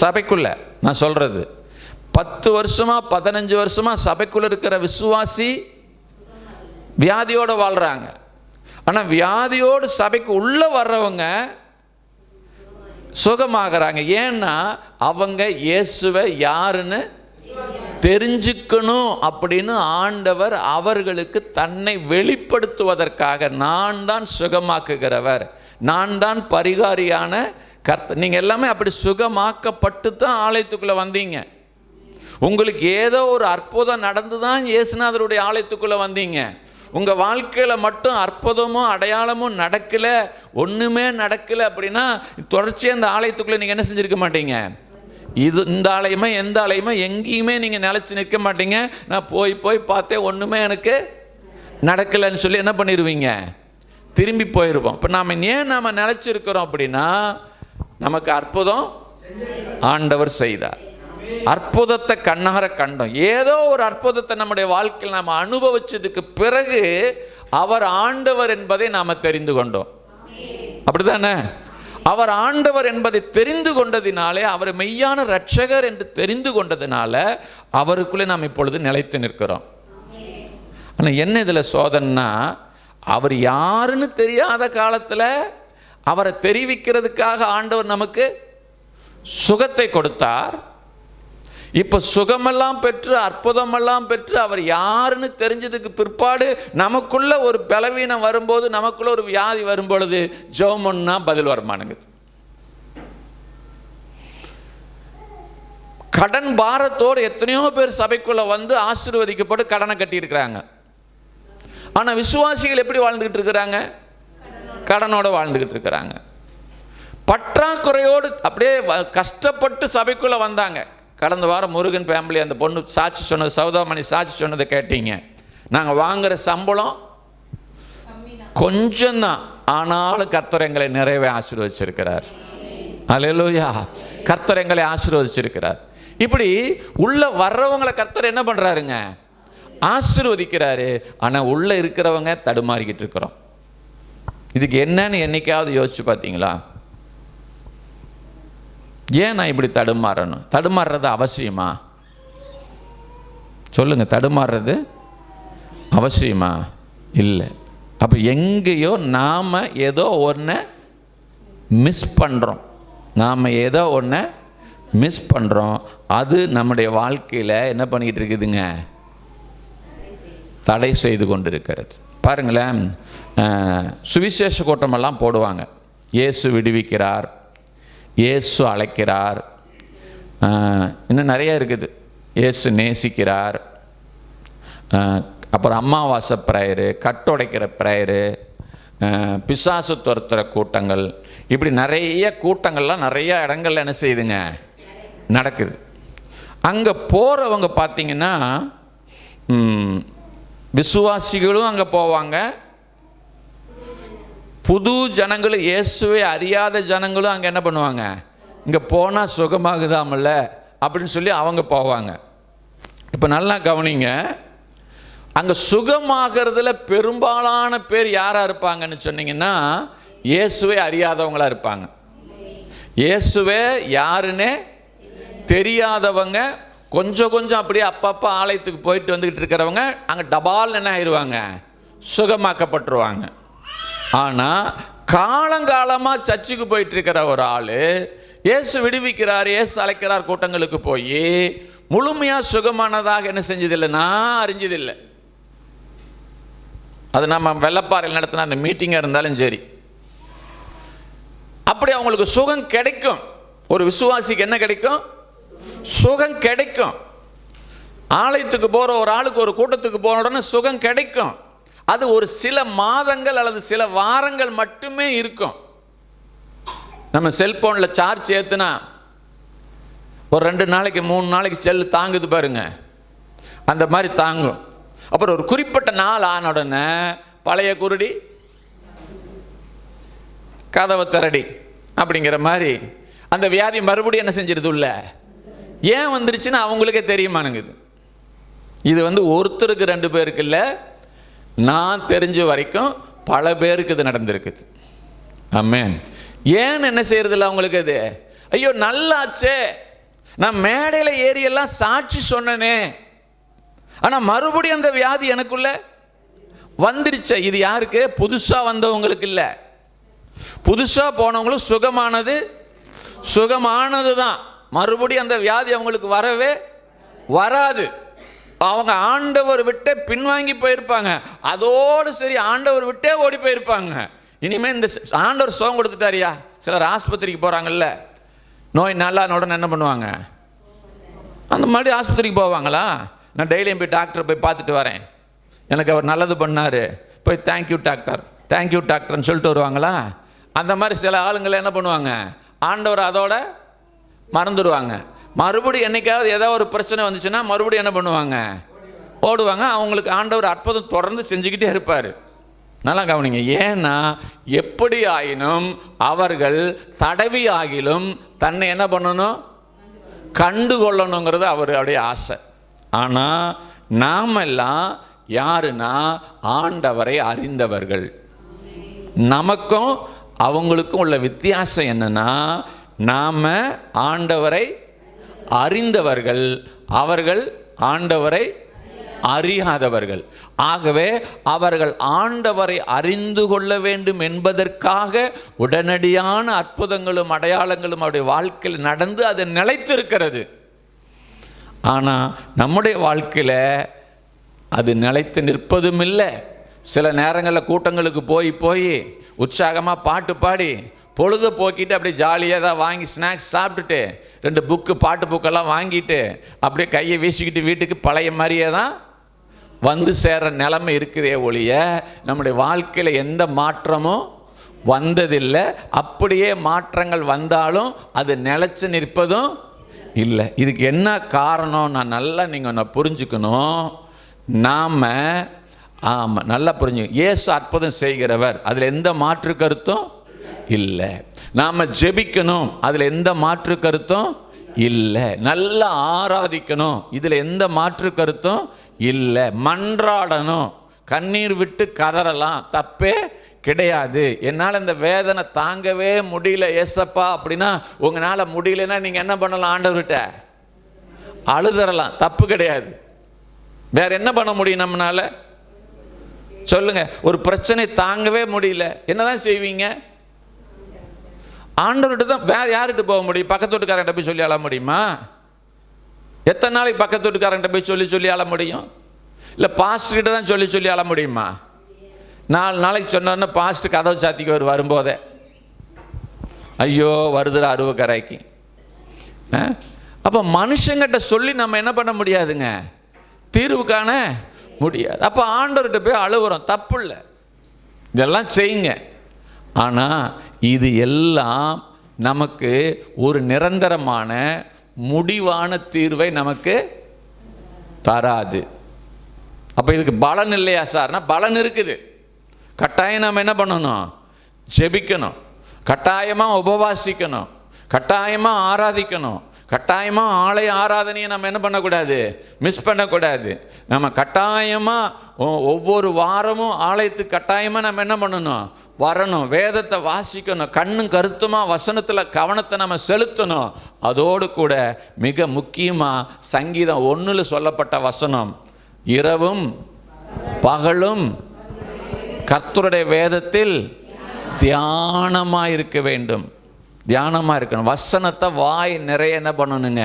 சபைக்குள்ள நான் சொல்றது, 10 வருஷமா 15 வருஷமா சபைக்குள்ள இருக்கிற விசுவாசி வியாதியோடு வாழ்றாங்க. ஆனால் வியாதியோடு சபைக்கு உள்ள வர்றவங்க சுகமாகறாங்க. ஏன்னா அவங்க இயேசுவை யாருன்னு தெரிஞ்சுக்கணும் அப்படின்னு ஆண்டவர் அவர்களுக்கு தன்னை வெளிப்படுத்துவதற்காக, நான் தான் சுகமாக்குகிறவர், நான் தான் பரிகாரியான கர்த்தர். நீங்கள் எல்லாமே அப்படி சுகமாக்கப்பட்டு தான் ஆலயத்துக்குள்ளே வந்தீங்க. உங்களுக்கு ஏதோ ஒரு அற்புதம் நடந்து தான் இயேசுநாதருடைய ஆலயத்துக்குள்ளே வந்தீங்க. உங்கள் வாழ்க்கையில் மட்டும் அற்புதமும் அடையாளமும் நடக்கலை, ஒன்றுமே நடக்கலை அப்படின்னா தொடர்ச்சியாக இந்த ஆலயத்துக்குள்ளே நீங்கள் என்ன செஞ்சுருக்க மாட்டீங்க? இந்த ஆலயமே எந்த ஆலயமே எங்கேயுமே நீங்கள் நிலச்சி நிற்க மாட்டீங்க. நான் போய் பார்த்தேன், ஒன்றுமே எனக்கு நடக்கலைன்னு சொல்லி என்ன பண்ணிடுவீங்க? திரும்பி போயிடுவோம். இப்போ நாம் ஏன் நிலச்சிருக்கிறோம் அப்படின்னா, நமக்கு அற்புதம் ஆண்டவர் செய்தார். அற்புதத்தை கண்ணார கண்டோம். ஏதோ ஒரு அற்புதத்தை நம்முடைய வாழ்க்கையில் நாம் அனுபவிச்சதுக்கு பிறகு அவர் ஆண்டவர் என்பதை நாம் தெரிந்து கொண்டோம். அப்படிதானே? அவர் ஆண்டவர் என்பதை தெரிந்து கொண்டதினாலே, அவர் மெய்யான ரட்சகர் என்று தெரிந்து கொண்டதினால அவருக்குள்ளே நாம் இப்பொழுது நிலைத்து நிற்கிறோம். ஆனால் என்ன இதில் சோதனைனா, அவர் யாருன்னு தெரியாத காலத்தில் அவரை தெரிவிக்கிறதுக்காக ஆண்டவர் நமக்கு சுகத்தை கொடுத்தார். இப்போ சுகமெல்லாம் பெற்று அற்புதமெல்லாம் பெற்று அவர் யாருன்னு தெரிஞ்சதுக்கு பிற்பாடு நமக்குள்ள ஒரு பலவீனம் வரும்போது, நமக்குள்ள ஒரு வியாதி வரும்பொழுது ஜெபம் பண்ணா பதில் வரமானுங்குது. கடன் பாரத்தோடு எத்தனையோ பேர் சபைக்குள்ள வந்து ஆசீர்வதிக்கப்பட்டு கடனை கட்டியிருக்கிறாங்க. ஆனால் விசுவாசிகள் எப்படி வாழ்ந்துகிட்டு இருக்கிறாங்க? கடனோட வாழ்ந்துகிட்டு இருக்கிறாங்க. பற்றாக்குறையோடு அப்படியே கஷ்டப்பட்டு சபைக்குள்ள வந்தாங்க. கடந்த வாரம் முருகன் ஃபேமிலி அந்த பொண்ணு சாட்சி சொன்னது, சௌதாமணி சாட்சி சொன்னதை கேட்டீங்க. நாங்கள் வாங்குகிற சம்பளம் கொஞ்சம்தான், ஆனாலும் கர்த்தர் எங்களை நிறைவே ஆசீர்வதிச்சிருக்கிறார். அல்லேலூயா! கர்த்தர் எங்களை ஆசீர்வதிச்சிருக்கிறார். இப்படி உள்ள வர்றவங்களை கர்த்தர் என்ன பண்ணுறாருங்க? ஆசீர்வதிக்கிறாரு. ஆனால் உள்ள இருக்கிறவங்க தடுமாறிக்கிட்டு இருக்கிறோம். இதுக்கு என்னன்னு என்னைக்காவது யோசிச்சு பார்த்தீங்களா? ஏன் நான் இப்படி தடுமாறணும்? தடுமாறுறது அவசியமா? சொல்லுங்க, தடுமாறுறது அவசியமா? இல்லை. அப்போ எங்கேயோ நாம் ஏதோ ஒன்று மிஸ் பண்ணுறோம். நாம் ஏதோ ஒன்று மிஸ் பண்ணுறோம். அது நம்முடைய வாழ்க்கையில் என்ன பண்ணிக்கிட்டு இருக்குதுங்க? தடை செய்து கொண்டு இருக்கிறது. பாருங்களேன், சுவிசேஷ கூட்டமெல்லாம் போடுவாங்க. இயேசு விடுவிக்கிறார், இயேசு அழைக்கிறார், இன்னும் நிறைய இருக்குது. இயேசு நேசிக்கிறார், அப்புறம் அமாவாசை ப்ரேயரு, கட்டுடைக்கிற ப்ரேயரு, பிசாசு துரத்துகிற கூட்டங்கள், இப்படி நிறைய கூட்டங்கள்லாம் நிறைய இடங்கள்ல என்ன செய்யுதுங்க? நடக்குது. அங்கே போகிறவங்க பார்த்தீங்கன்னா விசுவாசிகளும் அங்கே போவாங்க, புது ஜனங்களும் இயேசுவை அறியாத ஜனங்களும் அங்கே என்ன பண்ணுவாங்க? இங்கே போனால் சுகமாகுதாமல்ல அப்படின்னு சொல்லி அவங்க போவாங்க. இப்போ நல்லா கவனிங்க, அங்கே சுகமாகிறதுல பெரும்பாலான பேர் யாராக இருப்பாங்கன்னு சொன்னீங்கன்னா, இயேசுவை அறியாதவங்களாக இருப்பாங்க. இயேசுவே யாருன்னே தெரியாதவங்க கொஞ்சம் கொஞ்சம் அப்படியே அப்பப்போ ஆலயத்துக்கு போயிட்டு வந்துக்கிட்டு இருக்கிறவங்க அங்கே டபால் என்ன ஆயிடுவாங்க, சுகமாக்கப்பட்டுருவாங்க. ஆனால் காலங்காலமாக சர்ச்சுக்கு போயிட்டு இருக்கிற ஒரு ஆள் இயேசு விடுவிக்கிறார், இயேசு அழைக்கிறார் கூட்டங்களுக்கு போய் முழுமையாக சுகமானதாக என்ன செஞ்சதில்லைன்னா அறிஞ்சதில்லை. அது நம்ம வெள்ளப்பாறையில் நடத்தின அந்த மீட்டிங்காக இருந்தாலும் சரி, அப்படி அவங்களுக்கு சுகம் கிடைக்கும். ஒரு விசுவாசிக்கு என்ன கிடைக்கும்? சுகம் கிடைக்கும். ஆலயத்துக்கு போகிற ஒரு ஆளுக்கு ஒரு கூட்டத்துக்கு போன உடனே சுகம் கிடைக்கும். அது ஒரு சில மாதங்கள் அல்லது சில வாரங்கள் மட்டுமே இருக்கும். நம்ம செல்போனில் சார்ஜ் ஏற்றுனா ஒரு 2 நாளைக்கு 3 நாளைக்கு செல்லு தாங்குது பாருங்க, அந்த மாதிரி தாங்கும். அப்புறம் ஒரு குறிப்பிட்ட நாள் ஆன உடனே பழைய குருடி கதவை திரடி அப்படிங்கிற மாதிரி அந்த வியாதி மறுபடியும் என்ன செஞ்சிருது உள்ள. ஏன் வந்துருச்சுன்னு அவங்களுக்கே தெரியுமானுங்குது. இது ஒருத்தருக்கு 2 பேருக்கு இல்லை, நான் தெரிஞ்ச வரைக்கும் பல பேருக்கு இது நடந்திருக்குது. ஆமென். ஏன் என்ன செய்யறதில்ல அவங்களுக்கு? அது ஐயோ நல்லாச்சே, நான் மேடையில் ஏறியெல்லாம் சாட்சி சொன்னனே, ஆனால் மறுபடியும் அந்த வியாதி எனக்குள்ள வந்துருச்சு. இது யாருக்கு? புதுசாக வந்தவங்களுக்கு இல்லை, புதுசாக போனவங்களும் சுகமானது தான். மறுபடியும் அந்த வியாதி அவங்களுக்கு வரவே வராது. அவங்க ஆண்டவர் விட்டே பின்வாங்கி போயிருப்பாங்க, அதோடு சரி ஆண்டவர் விட்டே ஓடி போயிருப்பாங்க. இனிமேல் இந்த ஆண்டவர் சுகம் கொடுத்துட்டாரியா. சிலர் ஆஸ்பத்திரிக்கு போகிறாங்கல்ல, நோய் நல்லா உடனே என்ன பண்ணுவாங்க, அந்த மாதிரி ஆஸ்பத்திரிக்கு போவாங்களா? நான் டெய்லியும் போய் டாக்டரை போய் பார்த்துட்டு வரேன், எனக்கு அவர் நல்லது பண்ணார், போய் தேங்க்யூ டாக்டர்னு சொல்லிட்டு வருவாங்களா? அந்த மாதிரி சில ஆளுங்களை என்ன பண்ணுவாங்க, ஆண்டவர் அதோட மறந்துடுவாங்க. மறுபடியும் என்னைக்காவது ஏதாவது ஒரு பிரச்சனை வந்துச்சுன்னா மறுபடியும் என்ன பண்ணுவாங்க, ஓடுவாங்க. அவங்களுக்கு ஆண்டவர் அற்புதம் தொடர்ந்து செஞ்சுக்கிட்டே இருப்பார். நல்லா கவனிங்க. ஏன்னா எப்படி ஆயினும் அவர்கள் தடவி ஆகிலும் தன்னை என்ன பண்ணணும், கண்டு கொள்ளணுங்கிறது அவருடைய ஆசை. ஆனால் நாம் எல்லாம் யாருன்னா ஆண்டவரை அறிந்தவர்கள். நமக்கும் அவங்களுக்கும் உள்ள வித்தியாசம் என்னன்னா, நாம் ஆண்டவரை அறிந்தவர்கள், அவர்கள் ஆண்டவரை அறியாதவர்கள். ஆகவே அவர்கள் ஆண்டவரை அறிந்து கொள்ள வேண்டும் என்பதற்காக உடனடியான அற்புதங்களும் அடையாளங்களும் அவருடைய வாழ்க்கையில் நடந்து அது நிலைத்திருக்கிறது. ஆனால் நம்முடைய வாழ்க்கையில் அது நிலைத்து நிற்பதும் இல்லை. சில நேரங்களில் கூட்டங்களுக்கு போய் உற்சாகமாக பாட்டு பாடி பொழுது போக்கிட்டு அப்படியே ஜாலியாக தான் வாங்கி ஸ்நாக்ஸ் சாப்பிட்டுட்டு 2 புக்கு பாட்டு புக்கெல்லாம் வாங்கிட்டு அப்படியே கையை வீசிக்கிட்டு வீட்டுக்கு பழைய மாதிரியே தான் வந்து சேர்ற நிலைமை இருக்குதே ஒழிய நம்முடைய வாழ்க்கையில் எந்த மாற்றமும் வந்ததில்லை. அப்படியே மாற்றங்கள் வந்தாலும் அது நிலைச்சு நிற்பதும் இல்லை. இதுக்கு என்ன காரணம்? நான் புரிஞ்சுக்கணும். நாம் நல்லா புரிஞ்சுக்கணும். இயேசு அற்புதம் செய்கிறவர், அதில் எந்த மாற்று கருத்தும் இல்லை. நாம் ஜெபிக்கணும், அதில் எந்த மாற்று கருத்தும் இல்லை. நல்லா ஆராதிக்கணும், இதில் எந்த மாற்று கருத்தும் இல்லை. மன்றாடணும், கண்ணீர் விட்டு கதறலாம், தப்பே கிடையாது. என்னால் இந்த வேதனை தாங்கவே முடியல ஏசப்பா அப்படின்னா, உங்களால் முடியலன்னா நீங்கள் என்ன பண்ணலாம், ஆண்டவர்கிட்ட அழுதறலாம், தப்பு கிடையாது. வேற என்ன பண்ண முடியும் நம்மளால? சொல்லுங்க. ஒரு பிரச்சனை தாங்கவே முடியல, என்னதான் செய்வீங்க? ஆண்டவர்கிட்ட தான். வேற யார்கிட்ட போக முடியும்? பக்கத்து வீட்டுக்காரங்கிட்ட போய் சொல்லி அழ முடியுமா? எத்தனை நாளைக்கு பக்கத்து வீட்டுக்காரங்கிட்ட போய் சொல்லி அழ முடியும்? இல்லை பாஸ்டர்கிட்ட தான் சொல்லி அழ முடியுமா? 4 நாளைக்கு சொன்னோன்னா பாஸ்டர் கதவு சாத்திக்கு வரும்போதே ஐயோ வருதுற அருவக்கரைக்கு. அப்போ மனுஷங்கிட்ட சொல்லி நம்ம என்ன பண்ண முடியாதுங்க, தீர்வு காண முடியாது. அப்போ ஆண்டவர்கிட்ட போய் அழுவுறோம், தப்பு இல்லை, இதெல்லாம் செய்யுங்க. ஆனால் இது எல்லாம் நமக்கு ஒரு நிரந்தரமான முடிவான தீர்வை நமக்கு தராது. அப்போ இதுக்கு பலன் இல்லையா சார்னா, பலன் இருக்குது. கட்டாயம் நம்ம என்ன பண்ணணும், ஜெபிக்கணும், கட்டாயமாக உபவாசிக்கணும், கட்டாயமாக ஆராதிக்கணும், கட்டாயமாக ஆலய ஆராதனையை நம்ம என்ன பண்ணக்கூடாது, மிஸ் பண்ணக்கூடாது. நம்ம கட்டாயமாக ஒவ்வொரு வாரமும் ஆலயத்துக்கு கட்டாயமாக நம்ம என்ன பண்ணணும், வரணும், வேதத்தை வாசிக்கணும், கண்ணும் கருத்துமாக வசனத்தில் கவனத்தை நம்ம செலுத்தணும். அதோடு கூட மிக முக்கியமாக சங்கீதம் 1 சொல்லப்பட்ட வசனம், இரவும் பகலும் கர்த்தருடைய வேதத்தில் தியானமாக இருக்க வேண்டும். தியானமாக இருக்கணும். வசனத்தை வாய் நிறைய என்ன பண்ணணுங்க,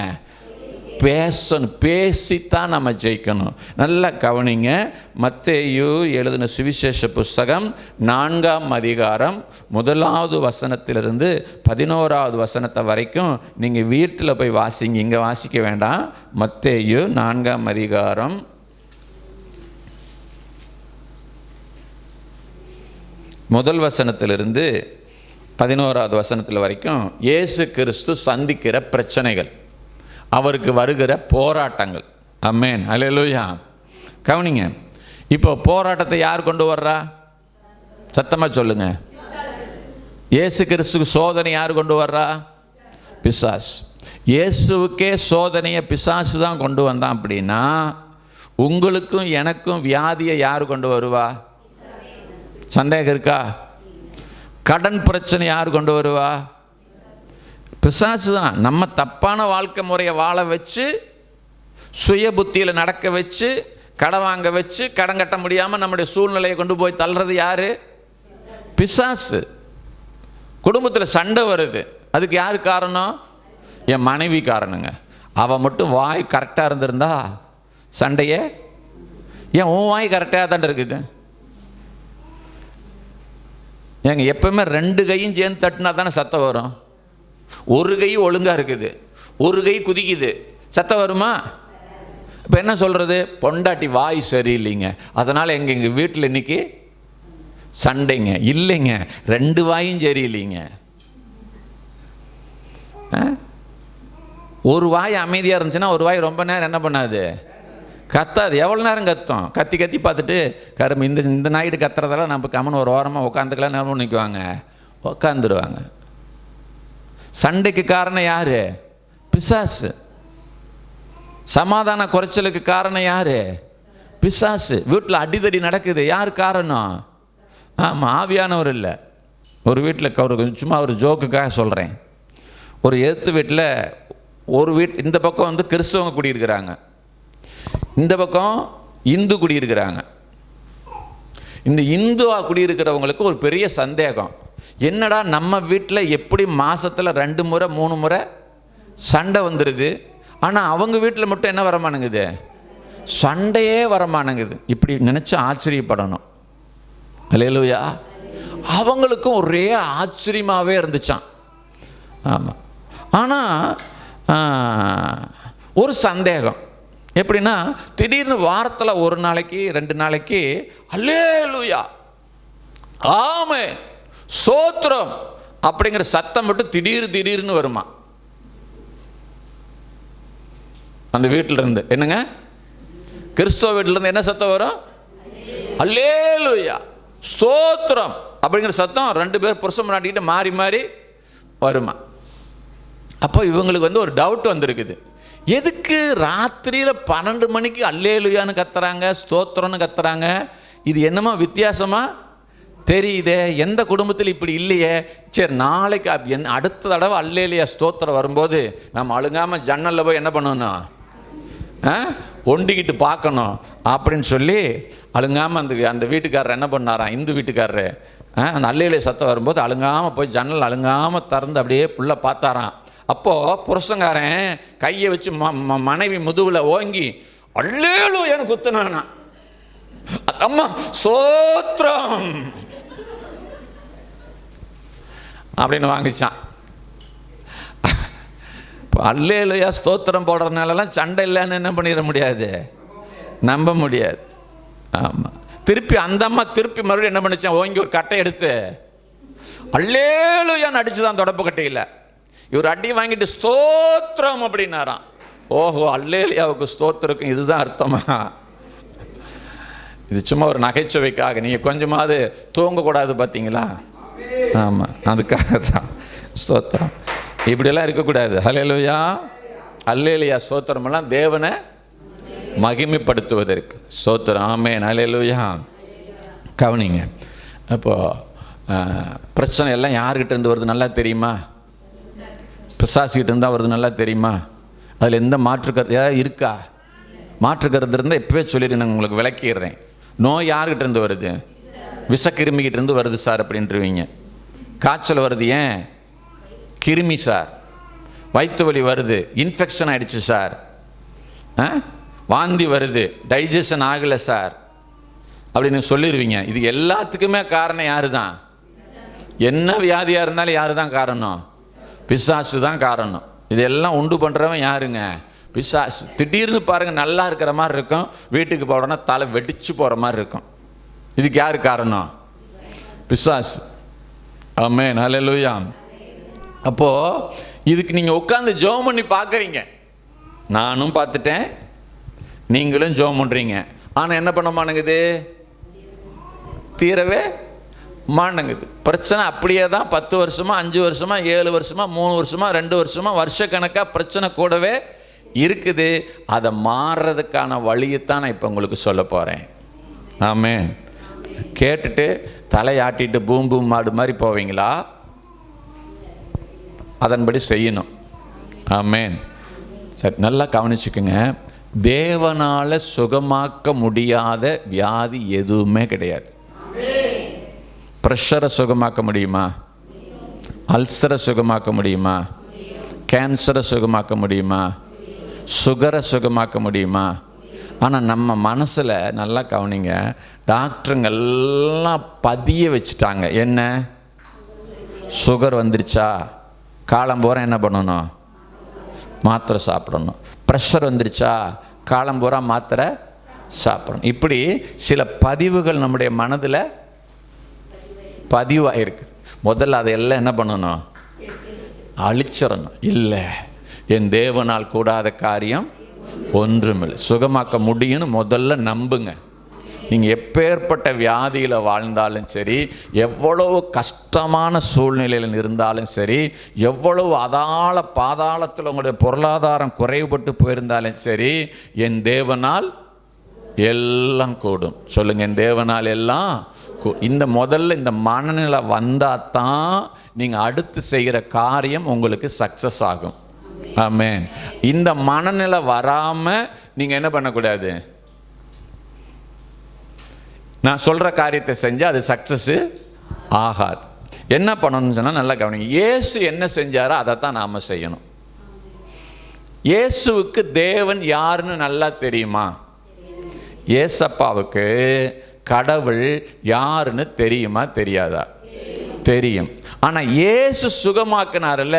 பேசணும். பேசித்தான் நம்ம ஜெயிக்கணும். நல்லா கவனிங்க. மத்தேயு எழுதின சுவிசேஷ புஸ்தகம் 4ஆம் அதிகாரம் 1வது வசனத்திலிருந்து 11வது வசனத்தை வரைக்கும் நீங்கள் வீட்டில் போய் வாசிங்க, இங்கே வாசிக்க வேண்டாம். மத்தேயு 4ஆம் அதிகாரம் 1 வசனத்திலிருந்து 11வது வசனத்தில் வரைக்கும் இயேசு கிறிஸ்து சந்திக்கிற பிரச்சனைகள், அவருக்கு வருகிற போராட்டங்கள். ஆமென், அல்லேலூயா. கவனிங்க. இப்போ போராட்டத்தை யார் கொண்டு வர்றா? சத்தமாக சொல்லுங்க. இயேசு கிறிஸ்துக்கு சோதனை யார் கொண்டு வர்றா? பிசாசு. இயேசுவுக்கே சோதனையை பிசாசு தான் கொண்டு வந்தான் அப்படின்னா உங்களுக்கும் எனக்கும் வியாதியை யார் கொண்டு வருவா? சந்தேகம் இருக்கா? கடன் பிரச்சனை யார் கொண்டு வருவா? பிசாசு தான். நம்ம தப்பான வாழ்க்கை முறையை வாழ வச்சு, சுய புத்தியில் நடக்க வச்சு, கடன் வாங்க வச்சு, கடன் கட்ட முடியாமல் நம்முடைய சூழ்நிலையை கொண்டு போய் தள்ளுறது யாரு? பிசாசு. குடும்பத்தில் சண்டை வருது, அதுக்கு யார் காரணம்? என் மனைவி காரணங்க. அவள் மட்டும் வாய் கரெக்டாக இருந்திருந்தா சண்டையே. ஏன் உன் வாய் கரெக்டாக தான் இருக்குது? ஏங்க எப்பவுமே 2 கையும் சேர்ந்து தட்டினா தானே சத்தம் வரும். ஒரு கை ஒழுங்காக இருக்குது, ஒரு கை குதிக்குது, சத்தம் வருமா? இப்போ என்ன சொல்கிறது? பொண்டாட்டி வாய் சரியில்லைங்க, அதனால் எங்கள் வீட்டில் இன்றைக்கி சண்டைங்க. இல்லைங்க, 2 வாயும் சரியில்லைங்க. ஒரு வாய் அமைதியாக இருந்துச்சுன்னா ஒரு வாய் ரொம்ப நேரம் என்ன பண்ணாது, கத்தாது. எவ்வளோ நேரம் கத்தும்? கத்தி கத்தி பார்த்துட்டு கரும்பு இந்த நாய்ட்டு கத்துறதெல்லாம் நம்ம கம்மன் ஒரு ஓரமாக உட்காந்துக்கலாம், நேரம் நிற்குவாங்க, உட்காந்துருவாங்க. சண்டைக்கு காரணம் யார்? பிசாசு. சமாதான குறைச்சலுக்கு காரணம் யார்? பிசாசு. வீட்டில் அடிதடி நடக்குது, யார் காரணம்? ஆமாம், ஆவியானவர் இல்லை. ஒரு வீட்டில் சும்மா ஒரு ஜோக்குக்காக சொல்கிறேன். ஒரு எதிர்த்து வீட்டில் ஒரு இந்த பக்கம் கிறிஸ்தவங்க குடியிருக்கிறாங்க, இந்த பக்கம் இந்து குடியிருக்கிறாங்க. இந்த இந்துவா குடியிருக்கிறவங்களுக்கு ஒரு பெரிய சந்தேகம், என்னடா நம்ம வீட்டில் எப்படி மாதத்தில் 2 முறை 3 முறை சண்டை வந்துடுது, ஆனால் அவங்க வீட்டில் மட்டும் என்ன வரமானுங்குது, சண்டையே வரமானுங்குது. இப்படி நினச்சி ஆச்சரியப்படணும். அல்லேலூயா. அவங்களுக்கும் ஒரே ஆச்சரியமாகவே இருந்துச்சான். ஆமாம். ஆனால் ஒரு சந்தேகம் எப்படின்னா, திடீர்னு வாரத்தில் 1 நாளைக்கு 2 நாளைக்கு அல்லேலூயா, ஆமென், ஸ்தோத்திரம் அப்படிங்கிற சத்தம் மட்டும் திடீர்னு வருமா அந்த வீட்டில் இருந்து. என்னங்க, கிறிஸ்தவ வீட்டில் இருந்து என்ன சத்தம் வரும்? அல்லேலூயா, ஸ்தோத்திரம் அப்படிங்கிற சத்தம் 2 பேர் புருஷன் முன்னாடிக்கிட்டு மாறி மாறி வருமா. அப்போ இவங்களுக்கு ஒரு டவுட் வந்திருக்குது, எதுக்கு ராத்திரியில் 12 மணிக்கு அல்லேலூயான்னு கத்துறாங்க, ஸ்தோத்திரம்னு கத்துறாங்க? இது என்னமோ வித்தியாசமாக தெரியுதே, எந்த குடும்பத்தில் இப்படி இல்லையே. சரி, நாளைக்கு அடுத்த தடவை அல்லேலூயா ஸ்தோத்திரம் வரும்போது நம்ம அழுங்காமல் ஜன்னலில் போய் என்ன பண்ணணும், ஒண்டிக்கிட்டு பார்க்கணும் அப்படின்னு சொல்லி அழுங்காமல் அந்த வீட்டுக்காரர் என்ன பண்ணாராம், இந்து வீட்டுக்காரரு, அந்த அல்லேலூயா சத்தம் வரும்போது அழுங்காமல் போய் ஜன்னல் அழுங்காமல் திறந்து அப்படியே புள்ள பார்த்தாராம். அப்போது புருஷங்காரன் கையை வச்சு மனைவி முதுகில் ஓங்கி அல்லேலூயான்னு குத்துனானா. அம்மா ஸ்தோத்திரம் அப்படின்னு வாங்கிச்சான். இப்போ அல்லேலூயா ஸ்தோத்திரம் போடுறதுனாலலாம் சண்டை இல்லைன்னு என்ன பண்ணிட முடியாது, நம்ப முடியாது. ஆமாம். திருப்பி அந்த அம்மா மறுபடியும் என்ன பண்ணிச்சான், ஓங்கி ஒரு கட்டை எடுத்து அல்லேலூயான்னு அடிச்சுதான் தொடப்பு கட்டையில். இவர் அடி வாங்கிட்டு ஸ்தோத்திரம் அப்படின்னாராம். ஓஹோ, அல்லேலூயாவுக்கு ஸ்தோத்திரக்கும் இதுதான் அர்த்தமா? இது சும்மா ஒரு நகைச்சுவைக்காக, நீங்கள் கொஞ்சமாவது தூங்கக்கூடாது பார்த்தீங்களா? ஆமாம், அதுக்காக தான் ஸ்தோத்திரம். இப்படியெல்லாம் இருக்கக்கூடாது. அல்லேலூயா. அல்லேலூயா ஸ்தோத்திரமெல்லாம் தேவனை மகிமைப்படுத்துவதற்கு. ஸ்தோத்திரம். ஆமென். அல்லேலூயா. கவனிங்க. அப்போது பிரச்சனை எல்லாம் யார்கிட்ட இருந்து வருது நல்லா தெரியுமா? பிசாசுகிட்ட இருந்தால் வருது நல்லா தெரியுமா? அதில் எந்த மாற்று கருத்து ஏதாவது இருக்கா? மாற்று கருத்து இருந்தால் எப்பவே சொல்லிடுறேன், நான் உங்களுக்கு விளக்கிடுறேன். நோய் யார்கிட்ட இருந்து வருது? விஷக்கிருமிகிட்ட இருந்து வருது சார் அப்படின்ட்டுருவீங்க. காய்ச்சல் வருது, ஏன்? கிருமி சார். வயிற்று வலி வருது, இன்ஃபெக்ஷன் ஆகிடுச்சு சார். வாந்தி வருது, டைஜஷன் ஆகலை சார் அப்படின்னு சொல்லிடுவீங்க. இது எல்லாத்துக்குமே காரணம் யாரு தான்? என்ன வியாதியாக இருந்தாலும் யாரு தான் காரணம்? பிசாசு தான் காரணம். இதெல்லாம் உண்டு பண்ணுறவன் யாருங்க? பிசாசு. திடீர்னு பாருங்கள் நல்லா இருக்கிற மாதிரி இருக்கும், வீட்டுக்கு போகிறோன்னா தலை வெடிச்சு போகிற மாதிரி இருக்கும். இதுக்கு யார் காரணம்? பிசாசு. ஆமென். அல்லேலூயா. அப்போது இதுக்கு நீங்கள் உட்காந்து ஜெபம் பண்ணி பார்க்குறீங்க. நானும் பார்த்துட்டேன், நீங்களும் ஜெபம் பண்ணுறீங்க. ஆனால் என்ன பண்ண மாட்டேங்குது? தீரவே மாட்டேங்குது. பிரச்சனை அப்படியே தான் 10 வருஷமா, 5 வருஷமா, 7 வருஷமா, 3 வருஷமா, 2 வருஷமா, வருஷக்கணக்காக பிரச்சனை கூடவே இருக்குது. அதை மாறுறதுக்கான வழியைத்தான் நான் இப்போ உங்களுக்கு சொல்ல போகிறேன். ஆமென். கேட்டுட்டு தலையாட்டிட்டு பூம் பூம் மாடு மாதிரி போவீங்களா? அதன்படி செய்யணும். ஆமென். சரி, நல்லா கவனிச்சுக்குங்க. தேவனால் சுகமாக்க முடியாத வியாதி எதுவுமே கிடையாது. ப்ரெஷரை சுகமாக்க முடியுமா? அல்சரை சுகமாக்க முடியுமா? கேன்சரை சுகமாக்க முடியுமா? சுகரை சுகமாக்க முடியுமா? ஆனால் நம்ம மனசில் நல்லா கவனிங்க, டாக்டருங்கெல்லாம் பதிய வச்சுட்டாங்க. என்ன? சுகர் வந்துருச்சா காலம்பூரா என்ன பண்ணணும்? மாத்திரை சாப்பிடணும். ப்ரெஷர் வந்துருச்சா காலம்பூரா மாத்திரை சாப்பிடணும். இப்படி சில பதிவுகள் நம்முடைய மனதில் பதிவாயிருக்கு. முதல்ல அதையெல்லாம் என்ன பண்ணணும்? அழிச்சிடணும். இல்லை, என் தேவனால் கூடாத காரியம் ஒன்றுமில்லை. சுகமாக்க முடியும்னு முதல்ல நம்புங்க. நீங்கள் எப்பேற்பட்ட வியாதியில் வாழ்ந்தாலும் சரி, எவ்வளவு கஷ்டமான சூழ்நிலையில் இருந்தாலும் சரி, எவ்வளவு அதாள பாதாளத்தில் உங்களுடைய பொருளாதாரம் குறைவுபட்டு போயிருந்தாலும் சரி, என் தேவனால் எல்லாம் கூடும். சொல்லுங்கள், என் தேவனால் எல்லாம். இந்த முதல்ல இந்த மனநிலை வந்தால் தான் நீங்கள் அடுத்து செய்கிற காரியம் உங்களுக்கு சக்ஸஸ் ஆகும். ஆமென். இந்த மனநிலை வராமல் நீங்கள் என்ன பண்ணக்கூடாது? நான் சொல்கிற காரியத்தை செஞ்சால் அது சக்ஸஸ் ஆகாது. என்ன பண்ணணும்னு சொன்னால் நல்லா கவனிங்க. இயேசு என்ன செஞ்சாரோ அதை தான் நாம் செய்யணும். இயேசுவுக்கு தேவன் யாருன்னு நல்லா தெரியுமா? ஏசப்பாவுக்கு கடவுள் யாருன்னு தெரியுமா தெரியாதா? தெரியும். ஆனால் இயேசு சுகமாக்கினார்ல,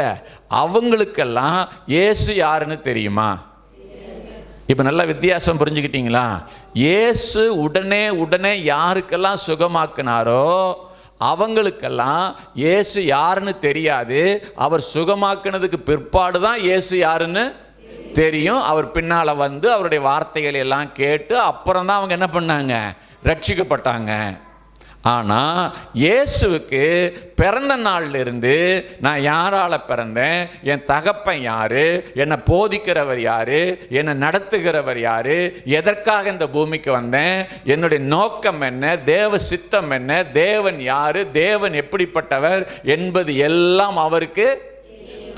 அவங்களுக்கெல்லாம் இயேசு யாருன்னு தெரியுமா? இப்போ நல்லா வித்தியாசம் புரிஞ்சுக்கிட்டீங்களா? இயேசு உடனே யாருக்கெல்லாம் சுகமாக்கினாரோ அவங்களுக்கெல்லாம் இயேசு யாருன்னு தெரியாது. அவர் சுகமாக்கினதுக்கு பிற்பாடு தான் இயேசு யாருன்னு தெரியும். அவர் பின்னால் வந்து அவருடைய வார்த்தைகள் எல்லாம் கேட்டு அப்புறம் தான் அவங்க என்ன பண்ணாங்க? ரட்சிக்கப்பட்டாங்க. ஆனால் இயேசுவுக்கு பிறந்த நாளிலிருந்து நான் யாரால் பிறந்தேன், என் தகப்பன் யார், என்னை போதிக்கிறவர் யார், என்னை நடத்துகிறவர் யார், எதற்காக இந்த பூமிக்கு வந்தேன், என்னுடைய நோக்கம் என்ன, தேவ சித்தம் என்ன, தேவன் யார், தேவன் எப்படிப்பட்டவர் என்பது எல்லாம் அவருக்கு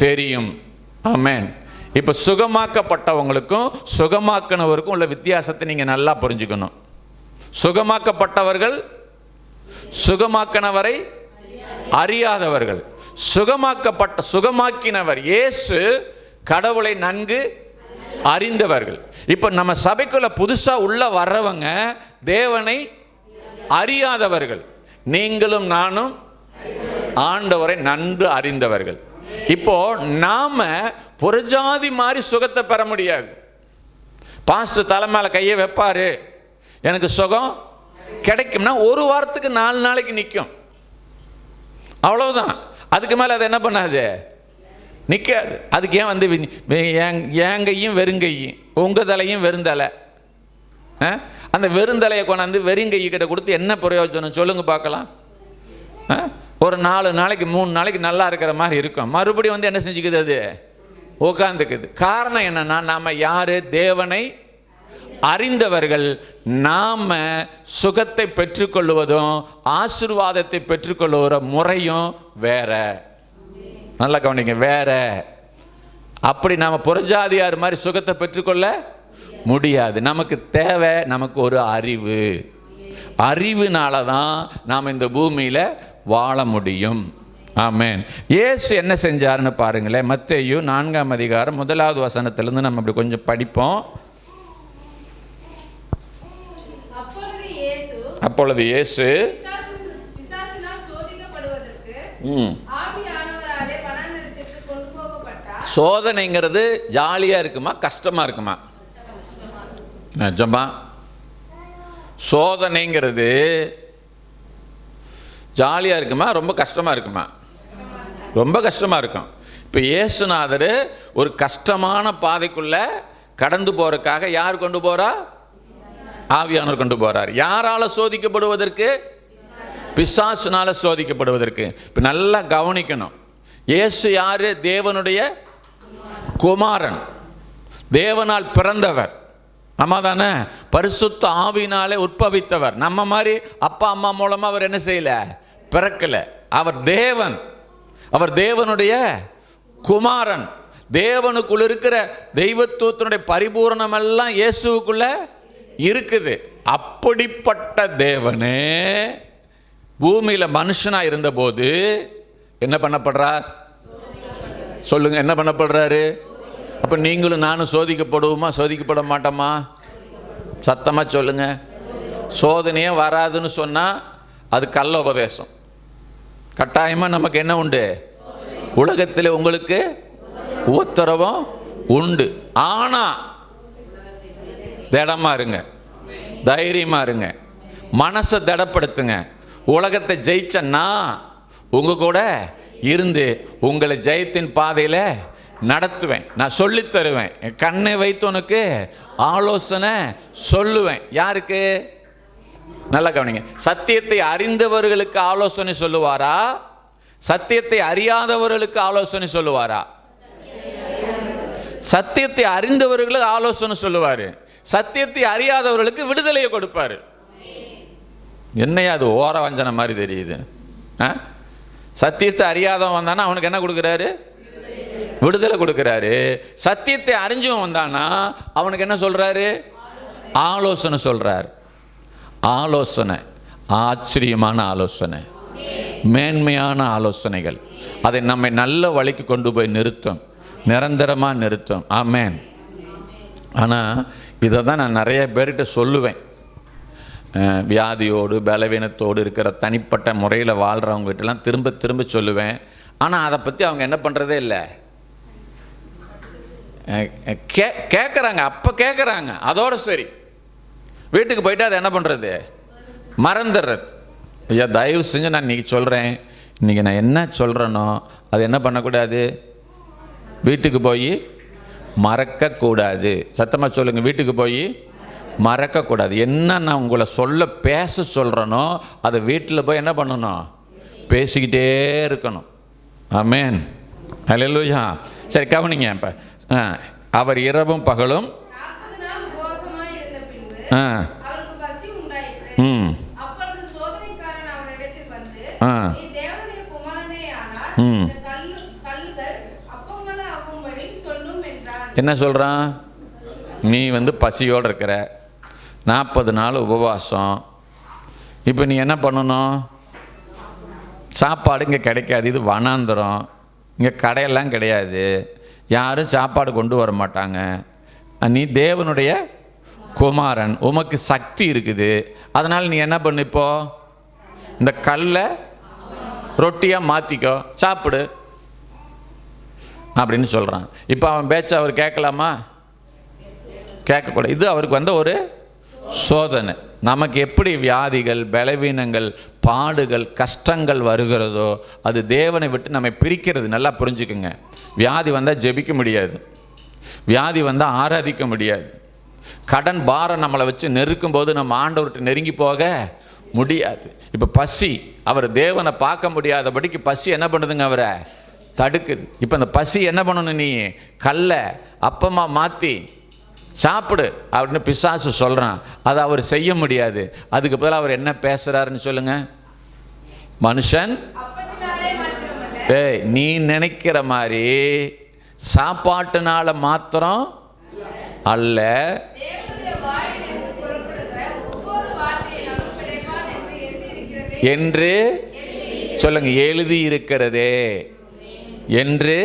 தெரியும். ஆமென். இப்போ சுகமாக்கப்பட்டவங்களுக்கும் சுகமாக்கினவருக்கும் உள்ள வித்தியாசத்தை நீங்கள் நல்லா புரிஞ்சுக்கணும். சுகமாக்கப்பட்டவர்கள் சுகமாக்கினவரை அறியாதவர்கள். சுகமாக்கினவர் இயேசு கடவுளை நன்கு அறிந்தவர்கள். இப்போ நம்ம சபைக்குள்ள புதுசா உள்ள வர்றவங்க தேவனை அறியாதவர்கள். நீங்களும் நானும் ஆண்டவரை நன்கு அறிந்தவர்கள். இப்போ நாம புறஜாதி மாதிரி சுகத்தை பெற முடியாது. பாஸ்டர் தலை மேல கையை வைப்பாரு, எனக்கு சுகம் கிடைக்கும்னா ஒரு வாரத்துக்கு 4 நாளைக்கு நிற்கும், அவ்வளவுதான். அதுக்கு மேலே அது என்ன பண்ணாது? நிற்காது. அதுக்கு ஏன் வந்து என் கையும் வெறுங்கையும் உங்கள் தலையும் வெறுந்தலை, அந்த வெறுந்தலையை கொண்டாந்து வெறுங்கைக்கிட்ட கொடுத்து என்ன பிரயோஜனம் சொல்லுங்க பார்க்கலாம்? ஒரு 4 நாளைக்கு 3 நாளைக்கு நல்லா இருக்கிற மாதிரி இருக்கும், மறுபடியும் வந்து என்ன செஞ்சுக்குது? அது உட்காந்துக்குது. காரணம் என்னன்னா, நாம யாரு? தேவனை அறிந்தவர்கள். நாம சுகத்தை பெற்றுக்கொள்வதும் ஆசீர்வாதத்தை பெற்றுக்கொள்ளுகிற முறையும் வேற. நல்லா கவனிங்க, வேற. அப்படி நாம புறஜாதியார் மாதிரி சுகத்தை பெற்றுக்கொள்ள முடியாது. நமக்கு தேவை நமக்கு ஒரு அறிவு. அறிவினால தான் நாம் இந்த பூமியில் வாழ முடியும். ஆமென். இயேசு என்ன செஞ்சாருன்னு பாருங்களேன். மத்தேயு 4ஆம் அதிகாரம் 1வது வசனத்திலிருந்து நம்ம இப்படி கொஞ்சம் படிப்போம். அப்பொழுது இயேசு சோதனைங்கிறது ஜாலியா இருக்குமா கஷ்டமா இருக்குமா? நிஜமா சோதனைங்கிறது ஜாலியா இருக்குமா ரொம்ப கஷ்டமா இருக்குமா? ரொம்ப கஷ்டமா இருக்கும். இப்போ இயேசுநாதர் ஒரு கஷ்டமான பாதைக்குள்ள கடந்து போறதுக்காக யார் கொண்டு போறா? ஆவியானவர் கொண்டு போறார். யாரால சோதிக்கப்படுவதற்கு? பிசாசுனால சோதிக்கப்படுவதற்கு. இப்போ நல்லா கவனிக்கணும். இயேசு யாரு? தேவனுடைய குமாரன், தேவனால் பிறந்தவர். ஆமா தானே? பரிசுத்த ஆவியினாலே உற்பவித்தவர். நம்ம மாதிரி அப்பா அம்மா மூலமா அவர் என்ன செய்யல? பிறக்கல. அவர் தேவன், அவர் தேவனுடைய குமாரன். தேவனுக்குள்ள இருக்கிற தெய்வத்துவத்தினுடைய பரிபூரணம் எல்லாம் இயேசுவுக்குள்ள இருக்குது. அப்படிப்பட்ட தேவனே பூமியில மனுஷனா இருந்தபோது என்ன பண்ணப்படுறார்? சொல்லுங்க, என்ன பண்ணப்படுறாரு? அப்ப நீங்களும் நானும் சோதிக்கப்படுவோமா சோதிக்கப்பட மாட்டோமா? சத்தமா சொல்லுங்க. சோதனையே வராதுன்னு சொன்னா அது கள்ள உபதேசம். கட்டாயமா நமக்கு என்ன உண்டு? உலகத்தில் உங்களுக்கு உத்தரவும் உண்டு. ஆனா திடமா இருங்க, தைரியமா இருங்க, மனசை திடப்படுத்துங்க. உலகத்தை ஜெயிச்சன்னா உங்க கூட இருந்து உங்களை ஜெயத்தின் பாதையில நடத்துவேன். நான் சொல்லி தருவேன். கண்ணை வைத்து உனக்கு ஆலோசனை சொல்லுவேன். யாருக்கு? நல்லா கவனிங்க. சத்தியத்தை அறிந்தவர்களுக்கு ஆலோசனை சொல்லுவாரா? சத்தியத்தை அறியாதவர்களுக்கு ஆலோசனை சொல்லுவாரா? சத்தியத்தை அறிந்தவர்களுக்கு ஆலோசனை சொல்லுவாரு. சத்தியத்தை அறியாதவர்களுக்கு விடுதலையை கொடுப்பாரு. என்னையா அது ஓர வஞ்சனை மாதிரி தெரியுது? சத்தியத்தை அறியாதவன் வந்தானா அவனுக்கு என்ன கொடுக்குறாரு? விடுதலை கொடுக்கிறாரு. சத்தியத்தை அறிஞ்சவன் வந்தானா அவனுக்கு என்ன சொல்றாரு? ஆலோசனை சொல்றாரு. ஆலோசனை ஆச்சரியமான ஆலோசனை, மேன்மையான ஆலோசனைகள். அதை நம்மை நல்ல வழிக்கு கொண்டு போய் நிறுத்தும், நிரந்தரமா நிறுத்தும். ஆமென். ஆனா இதை தான் நான் நிறைய பேர்கிட்ட சொல்லுவேன். வியாதியோடு பலவீனத்தோடு இருக்கிற தனிப்பட்ட முறையில் வாழ்கிறவங்ககிட்டலாம் திரும்ப திரும்ப சொல்லுவேன். ஆனால் அதை பற்றி அவங்க என்ன பண்ணுறதே இல்லை. கேட்குறாங்க, அப்போ கேட்குறாங்க, அதோட சரி. வீட்டுக்கு போயிட்டு அதை என்ன பண்ணுறது? மறந்துடுறது. ஐயா தயவு செஞ்சு நான் இன்றைக்கி சொல்கிறேன், இன்றைக்கி நான் என்ன சொல்கிறேனோ அது என்ன பண்ணக்கூடாது? வீட்டுக்கு போய் மறக்கக்கூடாது. சத்தமாக சொல்லுங்கள். வீட்டுக்கு போய் மறக்கக்கூடாது. என்ன நான் உங்களை பேச சொல்கிறேனோ அதை வீட்டில் போய் என்ன பண்ணணும்? பேசிக்கிட்டே இருக்கணும். ஆமென். ஹல்லேலூயா. சரி கவனிங்க. இப்போ அவர் இரவும் பகலும் என்ன சொல்கிறான்? நீ பசியோடு இருக்கிற, 40 நாள் உபவாசம். இப்போ நீ என்ன பண்ணணும்? சாப்பாடு இங்கே கிடைக்காது, இது வனாந்தரம், இங்கே கடையெல்லாம் கிடையாது, யாரும் சாப்பாடு கொண்டு வர மாட்டாங்க. நீ தேவனுடைய குமாரன், உமக்கு சக்தி இருக்குது. அதனால் நீ என்ன பண்ணு? இப்போ இந்த கல்லை ரொட்டியாக மாற்றிக்கோ, சாப்பிடு அப்படின்னு சொல்கிறான். இப்போ அவன் பேச்ச அவர் கேட்கலாமா? கேட்கக்கூடாது. இது அவருக்கு ஒரு சோதனை. நமக்கு எப்படி வியாதிகள், பலவீனங்கள், பாடுகள், கஷ்டங்கள் வருகிறதோ அது தேவனை விட்டு நம்மை பிரிக்கிறது. நல்லா புரிஞ்சுக்குங்க. வியாதி வந்தால் ஜெபிக்க முடியாது, வியாதி வந்தால் ஆராதிக்க முடியாது, கடன் பாரம் நம்மளை வச்சு நெருக்கும் போது நம்ம ஆண்டவர்கிட்ட நெருங்கி போக முடியாது. இப்போ பசி, அவர் தேவனை பார்க்க முடியாதபடிக்கு பசி என்ன பண்ணுதுங்க? அவரை தடுக்குது. இப்போ இந்த பசி என்ன பண்ணணும்? நீ கல்லை அப்பமா மாற்றி சாப்பிடு அப்படின்னு பிசாசு சொல்கிறான். அதை அவர் செய்ய முடியாது. அதுக்கு பதிலாக அவர் என்ன பேசுகிறாருன்னு சொல்லுங்க. மனுஷன் நீ நினைக்கிற மாதிரி சாப்பாட்டுனால மாத்திரம் அல்ல, என்று சொல்லுங்க. எழுதி இருக்கிறதே, என்று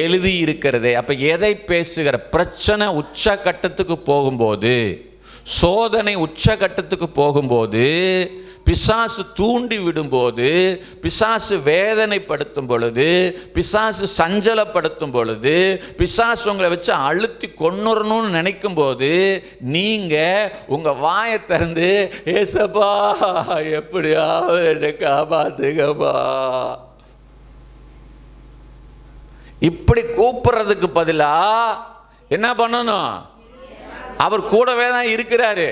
எழுதி இருக்கிறதே. அப்ப எதை பேசுகிற? பிரச்சனை உச்சகட்டத்துக்கு போகும்போது, சோதனை உச்சகட்டத்துக்கு போகும்போது, பிசாசு தூண்டி விடும்போது, பிசாசு வேதனைப்படுத்தும் பொழுது, பிசாசு சஞ்சலப்படுத்தும் பொழுது, பிசாசு உங்களை வச்சு அழுத்தி கொன்னுறணும்னு நினைக்கும் போது, நீங்க உங்க வாயை திறந்து ஏசப்பா எப்படியாவது என்னை காப்பாத்துங்கப்பா இப்படி கூப்பிடுறதுக்கு பதிலா என்ன பண்ணணும்? அவர் கூடவே தான் இருக்கிறாரு.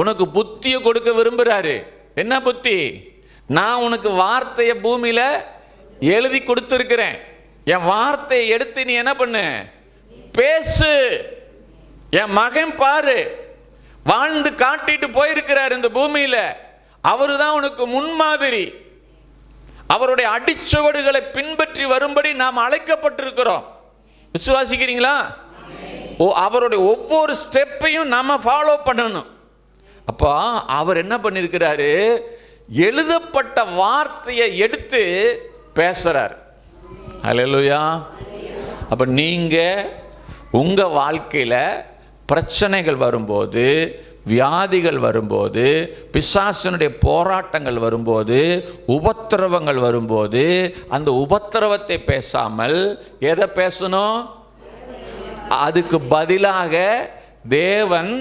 உனக்கு புத்தியை கொடுக்க விரும்புகிறாரு. என்ன புத்தி? நான் உனக்கு வார்த்தையை பூமியில எழுதி கொடுத்துருக்கிறேன். என் வார்த்தையை எடுத்து நீ என்ன பண்ணு? பேசு. என் மகன் பாரு, வாழ்ந்து காட்டிட்டு போயிருக்கிறார் இந்த பூமியில. அவரு தான் உனக்கு முன்மாதிரி. அவருடைய அடிச்சுவடுகளை பின்பற்றி வரும்படி நாம் அழைக்கப்பட்டிருக்கிறோம். விசுவாசிக்கிறீங்களா? அவருடைய ஒவ்வொரு ஸ்டெப்பையும் நாம ஃபாலோ பண்ணணும். அப்போ அவர் என்ன பண்ணியிருக்கிறாரு? எழுதப்பட்ட வார்த்தையை எடுத்து பேசுறார். ஹல்லேலூயா. அப்ப நீங்க உங்க வாழ்க்கையில பிரச்சனைகள் வரும்போது, வியாதிகள் வரும்போது, பிசாசனுடைய போராட்டங்கள் வரும்போது, உபத்திரவங்கள் வரும்போது, அந்த உபத்திரவத்தை பேசாமல் எதை பேசணும்? அதுக்கு பதிலாக தேவன்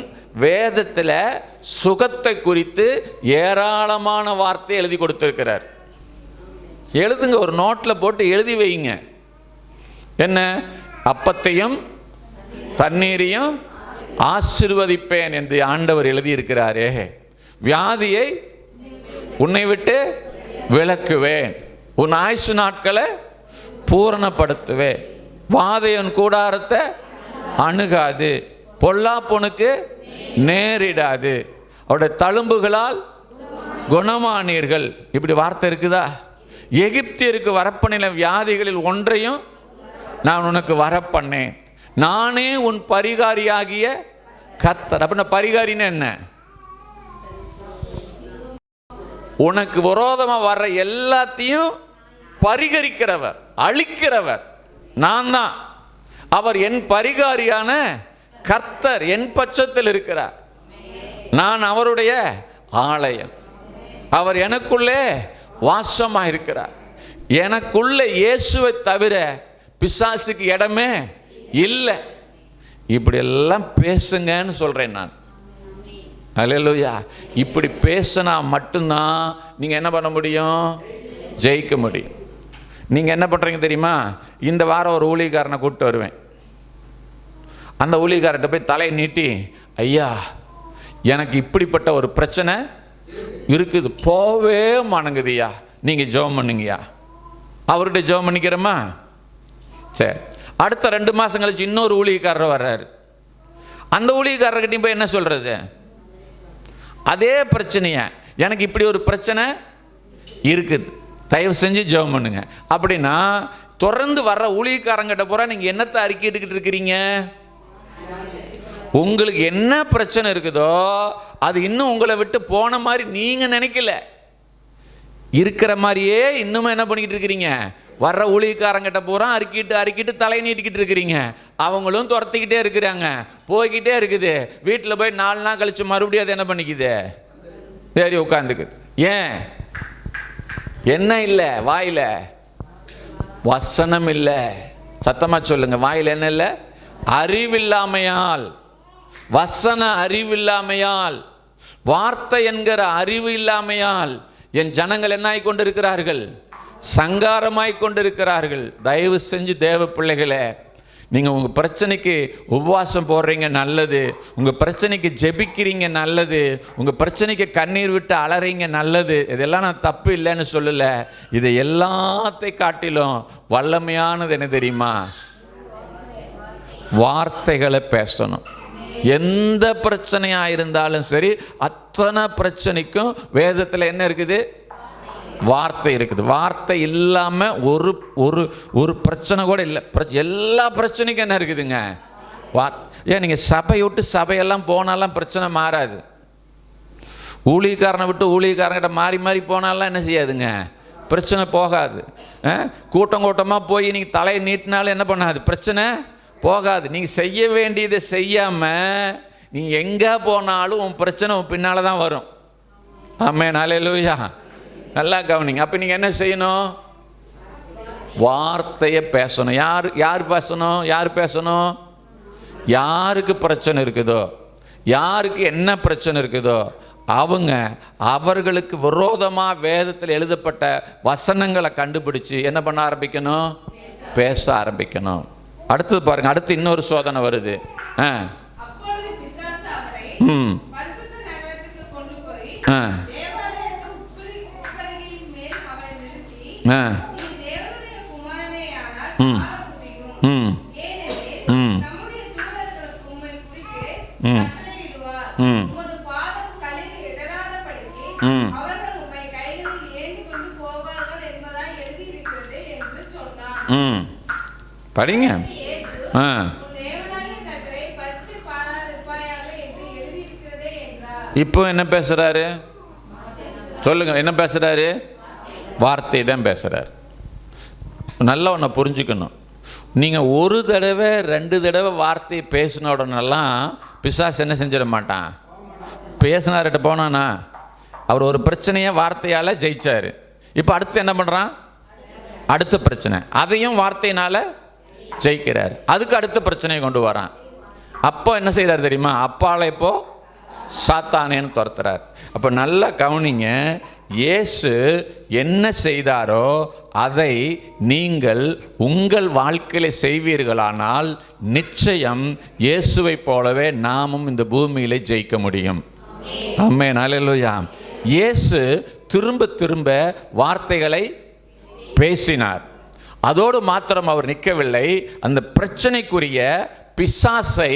வேதத்தில் சுகத்தை குறித்து ஏராளமான வார்த்தை எழுதி கொடுத்திருக்கிறார். எழுதுங்க, ஒரு நோட்டில் போட்டு எழுதி வைங்க. என்ன? அப்பத்தையும் தண்ணீரையும் ஆசீர்வதிப்பேன் என்று ஆண்டவர் எழுதியிருக்கிறாரே. வியாதியை உன்னை விட்டு விலக்குவேன், உன் ஆயுசு நாட்களை பூரணப்படுத்துவேன், வாதையன் கூடாரத்தை அணுகாது, பொல்லாப்புனுக்கு நேரிடாது, அவருடைய தழும்புகளால் குணமானீர்கள். இப்படி வார்த்தை இருக்குதா? எகிப்தியருக்கு வரப்பண்ணின வியாதிகளில் ஒன்றையும் நான் உனக்கு வரப்பண்ணேன், நானே உன் பரிகாரியாகிய கர்த்தர். அப்படின்னா பரிகாரின்னு என்ன? உனக்கு விரோதமாக வர்ற எல்லாத்தையும் பரிகரிக்கிறவர், அழிக்கிறவர் நான் தான். அவர் என் பரிகாரியான கர்த்தர், என் பட்சத்தில் இருக்கிறார். நான் அவருடைய ஆலயம், அவர் எனக்குள்ளே வாசமாக இருக்கிறார். எனக்குள்ளே இயேசுவை தவிர பிசாசுக்கு இடமே இல்லை. இப்படி எல்லாம் பேசுங்கன்னு சொல்றேன் நான். அல்லேலூயா. இப்படி பேசினா மட்டும்தான் நீங்க என்ன பண்ண முடியும்? ஜெயிக்க முடியும். நீங்க என்ன பண்றீங்க தெரியுமா? இந்த வாரம் ஒரு ஊழியக்காரனை கூப்பிட்டு வருவேன். அந்த ஊழியக்காரர்கிட்ட போய் தலையை நீட்டி, ஐயா எனக்கு இப்படிப்பட்ட ஒரு பிரச்சனை இருக்குது, போவே மாட்டேங்குதுயா, நீங்க ஜெபம் பண்ணுங்கய்யா. அவர்கிட்ட ஜெபம் பண்ணிக்கிறோமா? சரி. அடுத்த 2 மாசம் கழிச்சு இன்னொரு ஊழியக்காரர் வர்றாரு. அந்த ஊழியக்காரர்கிட்டையும் போய் என்ன சொல்றது? அதே பிரச்சனைய, எனக்கு இப்படி ஒரு பிரச்சனை இருக்குது, தயவு செஞ்சு ஜெபம் பண்ணுங்க அப்படின்னா, தொடர்ந்து வர்ற ஊழியக்காரங்கிட்ட பூரா நீங்க என்னத்தை அறிக்கையிட்டுக்கிட்டு இருக்கிறீங்க? உங்களுக்கு என்ன பிரச்சனை இருக்குதோ அது இன்னும் உங்களை விட்டு போன மாதிரி நீங்க நினைக்கல, இருக்கிற மாதிரியே இன்னும் என்ன பண்ணிக்கிட்டு இருக்கிறீங்க? வர்ற ஊழியக்காரங்கிட்ட பூரா அறிக்கிட்டு தலை நீட்டிக்கிட்டு இருக்கிறீங்க. அவங்களும் துரத்திக்கிட்டே இருக்கிறாங்க, போய்கிட்டே இருக்குது. வீட்டில் போய் 4 நாள் கழிச்சு மறுபடியும் அது என்ன பண்ணிக்குது? சரி உட்காந்துக்குது. ஏன்? என்ன இல்லை? வாயில வசனம் இல்லை. சத்தமா சொல்லுங்க, வாயில என்ன இல்லை? அறிவில்லாமையால், வசன அறிவில்லாமையால், வார்த்தை என்கிற அறிவு இல்லாமையால் என் ஜனங்கள் என்ன ஆகி கொண்டிருக்கிறார்கள்? சங்காரமாய் கொண்டிருக்கிறார்கள். தயவு செஞ்சு தேவ பிள்ளைகளே, நீங்கள் உங்கள் பிரச்சனைக்கு உபவாசம் போடுறீங்க, நல்லது. உங்கள் பிரச்சனைக்கு ஜெபிக்கிறீங்க, நல்லது. உங்கள் பிரச்சனைக்கு கண்ணீர் விட்டு அலறீங்க, நல்லது. இதெல்லாம் நான் தப்பு இல்லைன்னு சொல்லலை. இதை எல்லாத்தை காட்டிலும் வல்லமையானது என்ன தெரியுமா? வார்த்தைகளை பேசணும். எந்த பிரச்சனையாக இருந்தாலும் சரி, அத்தனை பிரச்சனைக்கும் வேதத்தில் என்ன இருக்குது? வார்த்தை இருக்குது. வார்த்தை இல்லாமல் ஒரு ஒரு ஒரு பிரச்சனை கூட இல்லை. எல்லா பிரச்சனைக்கும் என்ன இருக்குதுங்க? ஏன் நீங்கள் சபையை விட்டு சபையெல்லாம் போனாலாம் பிரச்சனை மாறாது. ஊழியக்காரனை விட்டு ஊழியக்காரங்கிட்ட மாறி மாறி போனாலாம் என்ன செய்யாதுங்க? பிரச்சனை போகாது. கூட்டம் கூட்டமாக போய் நீங்கள் தலையை நீட்டினாலும் என்ன பண்ணாது? பிரச்சனை போகாது. நீங்கள் செய்ய வேண்டியதை செய்யாமல் நீங்கள் எங்கே போனாலும் உன் பிரச்சனை உன் பின்னால் தான் வரும். ஆமென், அல்லேலூயா. நல்லா கவனிங்க. அப்போ நீங்கள் என்ன செய்யணும்? வார்த்தையை பேசணும். யார் பேசணும்? யார் பேசணும்? யாருக்கு பிரச்சனை இருக்குதோ, யாருக்கு என்ன பிரச்சனை இருக்குதோ அவர்களுக்கு விரோதமாக வேதத்தில் எழுதப்பட்ட வசனங்களை கண்டுபிடிச்சு என்ன பண்ண ஆரம்பிக்கணும்? பேச ஆரம்பிக்கணும். அடுத்தது பாருங்க, அடுத்து இன்னொரு சோதனை வருது. படிங்க. இப்போ என்ன பேசுறாரு? சொல்லுங்க, என்ன பேசுறாரு? வார்த்தை தான் பேசுறாரு. நல்லா ஒன்று புரிஞ்சுக்கணும். நீங்கள் ஒரு தடவை 2 தடவை வார்த்தையை பேசின உடனெல்லாம் பிசாசு என்ன செஞ்சிட மாட்டான். பேசினார்கிட்ட போனானா அவர் ஒரு பிரச்சனையை வார்த்தையால் ஜெயிச்சார். இப்போ அடுத்து என்ன பண்ணுறான்? அடுத்த பிரச்சனை, அதையும் வார்த்தையினால் ஜெயிக்கிறார். அதுக்கு அடுத்த பிரச்சனையை கொண்டு வரான். அப்போ என்ன செய்கிறார் தெரியுமா? அப்பால இப்போ சாத்தானேன்னு துரத்துறார். அப்போ நல்லா கவனிங்க. இயேசு என்ன செய்தாரோ அதை நீங்கள் உங்கள் வாழ்க்கையில் செய்வீர்களானால் நிச்சயம் இயேசுவை போலவே நாமும் இந்த பூமியிலே ஜெயிக்க முடியும். ஆமென், அல்லேலூயா. இயேசு திரும்ப திரும்ப வார்த்தைகளை பேசினார். அதோடு மாத்திரம் அவர் நிற்கவில்லை. அந்த பிரச்சனைக்குரிய பிசாசை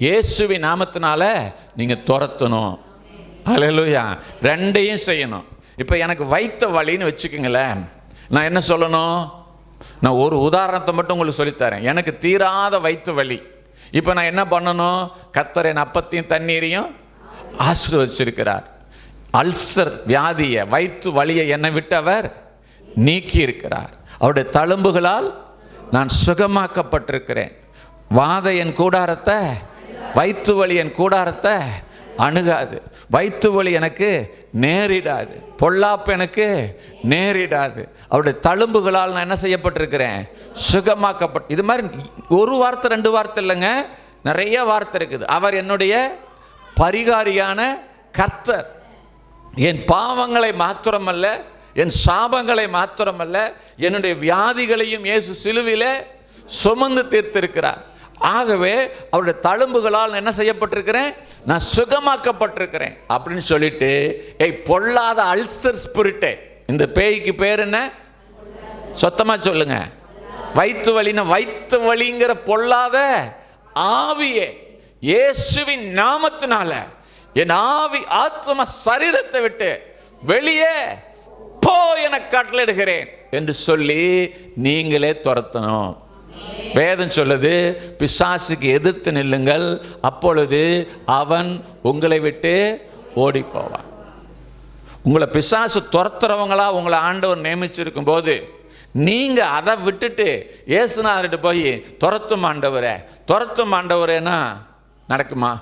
இயேசுவின் நாமத்தினால நீங்க துரத்தணும். அல்லேலூயா. 2ஐயும் செய்யணும். இப்போ எனக்கு வயிற்று வலின்னு வச்சுக்கோங்களேன், நான் என்ன சொல்லணும்? நான் ஒரு உதாரணத்தை மட்டும் உங்களுக்கு சொல்லித்தரேன். எனக்கு தீராத வயிற்று வலி. இப்போ நான் என்ன பண்ணணும்? கர்த்தர் என் அப்பத்தையும் தண்ணீரையும் ஆசீர்வதிச்சிருக்கிறார். அல்சர் வியாதியை, வயிற்று வலியை என்னை விட்டு அவர் நீக்கி இருக்கிறார். அவருடைய தழும்புகளால் நான் சுகமாக்கப்பட்டிருக்கிறேன். வாத என் கூடாரத்தை, வயிற்று வலி என் கூடாரத்தை அணுகாது. வயிற்று வலி எனக்கு நேரிடாது, பொல்லாப்பு எனக்கு நேரிடாது. அவருடைய தழும்புகளால் நான் என்ன செய்யப்பட்டிருக்கிறேன்? சுகமாக்கப்பட்டு. இது மாதிரி ஒரு வார்த்தை 2 வார்த்தை இல்லைங்க, நிறைய வார்த்தை இருக்குது. அவர் என்னுடைய பரிகாரியான கர்த்தர். என் பாவங்களை மாத்திரமல்ல, என் சாபங்களை மாத்திரமல்ல, என்னுடைய வியாதிகளையும் இயேசு சிலுவிலே சுமந்து தீர்த்திருக்கிறார். ஆகவே அவருடைய தழும்புகளால் என்ன செய்யப்பட்டிருக்கிறேன்? நான் சுகமாக்கப்பட்டிருக்கிறேன் அப்படின்னு சொல்லிட்டு, பொல்லாத அல்சர் ஸ்பிரிட்டே, இந்த பேய்க்கு பேர் என்ன? சொத்தமா சொல்லுங்க. வயிற்று வலின, வயிற்று வலிங்கிற பொல்லாத ஆவியே, இயேசுவின் நாமத்தினால என் ஆவி ஆத்ம சரீரத்தை விட்டு வெளியே போ என கட்டளையிடுகிறேன் என்று சொல்லி நீங்களே துரத்தணும். வேதம் சொல்லுது, பிசாசுக்கு எதிர்த்து நில்லுங்கள், அப்பொழுது அவன் உங்களை விட்டு ஓடி போவான். உங்களை பிசாசு துரத்துறவங்களா உங்களை ஆண்டவர் நியமிச்சிருக்கும் போது நீங்க அதை விட்டுட்டு இயேசுநாதர்கிட்ட போய் துரத்தும் ஆண்டவரே, துரத்தும் ஆண்டவரேன்னா நடக்குமா?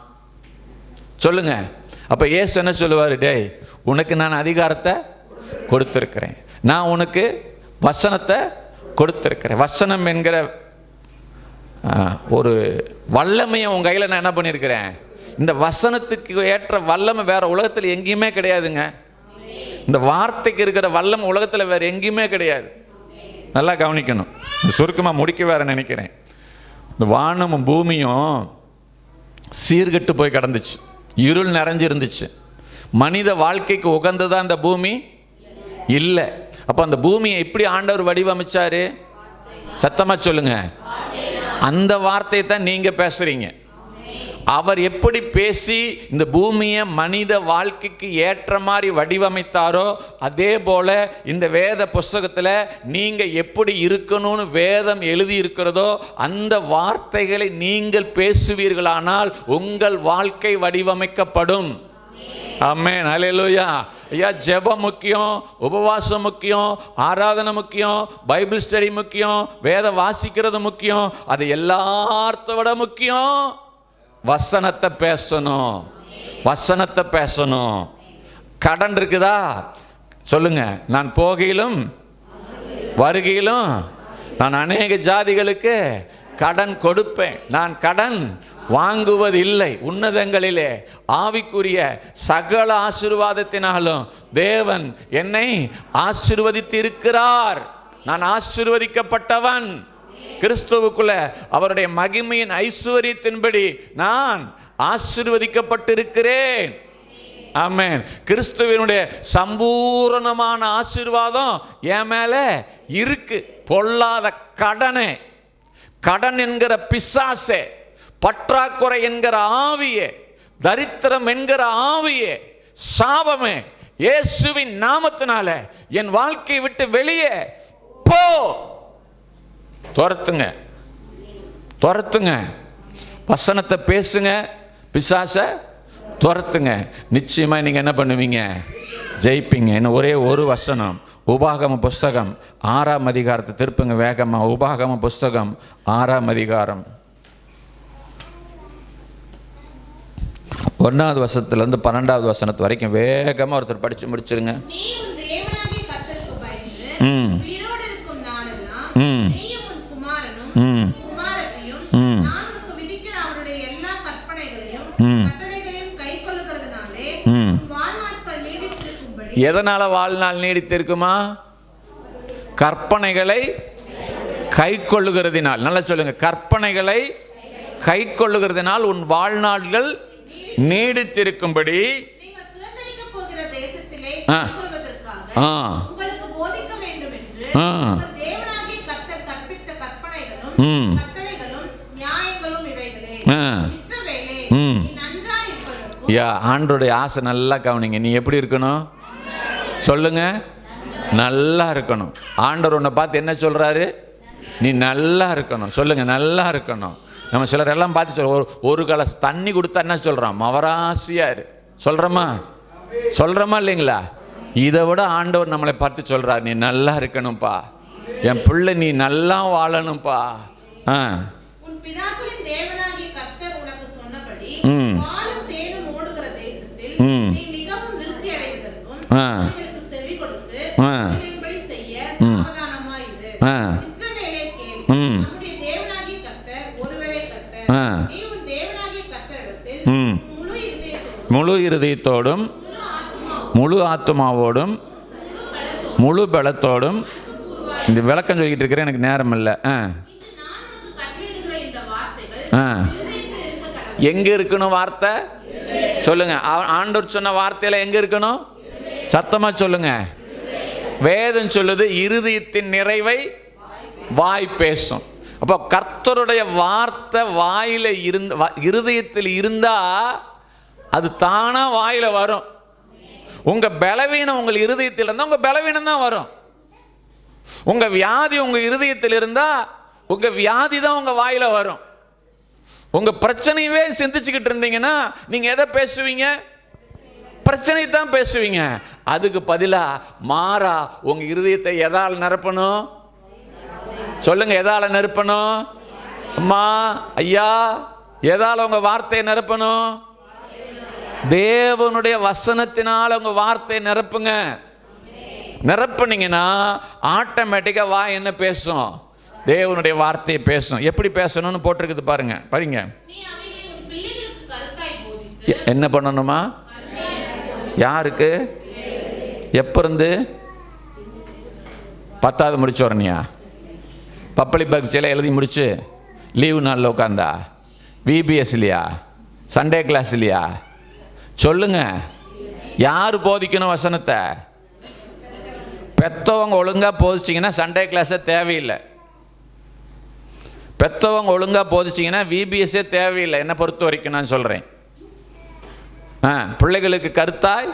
சொல்லுங்க. அப்ப இயேசு என்ன சொல்லுவாரு? டேய், உனக்கு நான் அதிகாரத்தை கொடுத்திருக்கிறேன், நான் உனக்கு வசனத்தை கொடுத்திருக்கிறேன். வசனம் என்கிற ஒரு வல்லமையை உன் கையில் நான் என்ன பண்ணியிருக்கிறேன்? இந்த வசனத்துக்கு ஏற்ற வல்லமை வேற உலகத்தில் எங்கேயுமே கிடையாதுங்க. இந்த வார்த்தைக்கு இருக்கிற வல்லமை உலகத்தில் வேற எங்கேயுமே கிடையாது. நல்லா கவனிக்கணும். சுருக்கமாக முடிக்க வேற நினைக்கிறேன். இந்த வானமும் பூமியும் சீர்கெட்டு போய் கிடந்துச்சு, இருள் நிறைஞ்சிருந்துச்சு. மனித வாழ்க்கைக்கு உகந்ததான் அந்த பூமி இல்லை. அப்போ அந்த பூமியை எப்படி ஆண்டவர் வடிவமைச்சாரு? சத்தமா சொல்லுங்க. அந்த வார்த்தையை தான் நீங்க பேசுறீங்க. அவர் எப்படி பேசி இந்த பூமியை மனித வாழ்க்கைக்கு ஏற்ற மாதிரி வடிவமைத்தாரோ அதே போல இந்த வேத புஸ்தகத்தில் நீங்க எப்படி இருக்கணும்னு வேதம் எழுதி இருக்கிறதோ அந்த வார்த்தைகளை நீங்கள் பேசுவீர்களானால் உங்கள் வாழ்க்கை வடிவமைக்கப்படும். ஆமென், ஹல்லேலூயா. ஐயா, ஜெபம் முக்கியம், உபவாசம் முக்கியம், ஆராதனை முக்கியம், பைபிள் ஸ்டடி முக்கியம், வேத வாசிக்கிறது முக்கியம். அது எல்லாத்த விட முக்கியம் வசனத்தை பேசணும், வசனத்தை பேசணும். கடன் இருக்குதா? சொல்லுங்க. நான் போகையிலும் வருகையிலும் நான் அநேக ஜாதிகளுக்கு கடன் கொடுப்பேன், நான் கடன் வாங்குவதில்லை. உன்னதங்களிலே ஆவிக்குரிய சகல ஆசீர்வாதத்தினாலும் தேவன் என்னை ஆசீர்வதித்து இருக்கிறார். நான் ஆசீர்வதிக்கப்பட்டவன். கிறிஸ்துவுக்குள்ள அவருடைய மகிமையின் ஐஸ்வரியத்தின்படி நான் ஆசீர்வதிக்கப்பட்டிருக்கிறேன். ஆமென். கிறிஸ்துவினுடைய சம்பூரணமான ஆசீர்வாதம் என் மேல இருக்கு. பொல்லாத கடனே, கடன் என்கிற பிசாசே, பற்றாக்குறை என்கிற ஆவியே, தரித்திரம் என்கிற ஆவியே, சாபமே, இயேசுவின் நாமத்தினால என் வாழ்க்கையை விட்டு வெளியே போ. துரத்துங்க, துரத்துங்க. வசனத்தை பேசுங்க, பிசாச துரத்துங்க. நிச்சயமா நீங்க என்ன பண்ணுவீங்க? ஜெயிப்பீங்க. என்ன ஒரே ஒரு வசனம், உபாகம புஸ்தகம் 6ஆம் அதிகாரத்தை திருப்புங்க வேகமா. உபாகம புஸ்தகம் 6ஆம் அதிகாரம் 1வது வசனத்திலிருந்து 12வது வசனத்து வரைக்கும் வேகமா ஒருத்தர் படிச்சு முடிச்சிருங்க. எதனால வாழ்நாள் நீடித்திருக்குமா? கற்பனைகளை கை கொள்ளுகிறதினால். நல்லா சொல்லுங்க. கற்பனைகளை கை கொள்ளுகிறதினால் உன் வாழ்நாள்கள் நீடித்திருக்கும்படி ஆண்டோடைய ஆசை. நல்லா கவனிங்க. நீ எப்படி இருக்கணும் சொல்லுங்க? நல்லா இருக்கணும். ஆண்டவர் உன்னை பார்த்து என்ன சொல்றாரு? நீ நல்லா இருக்கணும். சொல்லுங்க, நல்லா இருக்கணும். நம்ம சிலர் எல்லாம் பார்த்து சொல்ற, ஒரு கலஸ் தண்ணி கொடுத்தா என்ன சொல்றோம்? மவராசியாரு சொல்றோமா? சொல்றோமா இல்லைங்களா? இதை விட ஆண்டவர் நம்மளை பார்த்து சொல்றாரு, நீ நல்லா இருக்கணும்ப்பா, என் பிள்ளை நீ நல்லா வாழணும்ப்பா. முழு இருதயத்தோடும் முழு ஆத்மாவோடும் முழு பலத்தோடும். இந்த விளக்கம் சொல்லிக்கிட்டு இருக்கிறேன், எனக்கு நேரம் இல்லை. எங்க இருக்கணும் வார்த்தை? சொல்லுங்க. ஆண்டவர் சொன்ன வார்த்தையில எங்க இருக்கணும்? சத்தமா சொல்லுங்க. வேதம் சொல்லுது, இருதயத்தின் நிறைவை வாய் பேசும். அப்போ கர்த்தருடைய வார்த்தை வாயில இருந்த இருதயத்தில் இருந்தா அது தானா வாயில வரும். உங்க பலவீனம் உங்கள் இருதயத்தில் இருந்தா உங்க பலவீனம் தான் வரும். உங்க வியாதி உங்க இருதயத்தில் இருந்தா உங்க வியாதி தான் உங்க வாயில வரும். உங்க பிரச்சனையவே சிந்திச்சுக்கிட்டு இருந்தீங்கன்னா நீங்க எதை பேசுவீங்க? பிரச்சனை தான் பேசுவீங்க. அதுக்கு பதிலா மாறா உங்க இருதயத்தை எதால் நிரப்பணும்? சொல்லுங்க, எதால நிரப்பணும்? அம்மா, ஐயா, எதால உங்க வார்த்தையை நிரப்பணும்? தேவனுடைய வசனத்தினால உங்க வார்த்தையை நிரப்புங்க. நிரப்புனீங்கன்னா ஆட்டோமேட்டிக்கா வாய் என்ன பேசும்? தேவனுடைய வார்த்தையை பேசும். எப்படி பேசணும்னு போட்டிருக்குது பாருங்க, படிங்க. என்ன பண்ணணுமா? யாருக்கு? எப்ப இருந்து? 10வது முடிச்சு வரணியா? பப்பளி பக்தியில எழுதி முடிச்சு லீவு நாளில் உட்காந்தா? விபிஎஸ்லையா? சண்டே கிளாஸ் இல்லையா? சொல்லுங்க. யார் போதிக்கணும் வசனத்தை? பெற்றவங்க ஒழுங்காக போதிச்சிங்கன்னா சண்டே கிளாஸே தேவையில்லை. பெற்றவங்க ஒழுங்காக போதிச்சிங்கன்னா விபிஎஸ்ஸே தேவையில்லை. என்னை பொறுத்த வரைக்கும் நான் சொல்கிறேன். பிள்ளைகளுக்கு கருத்தாய்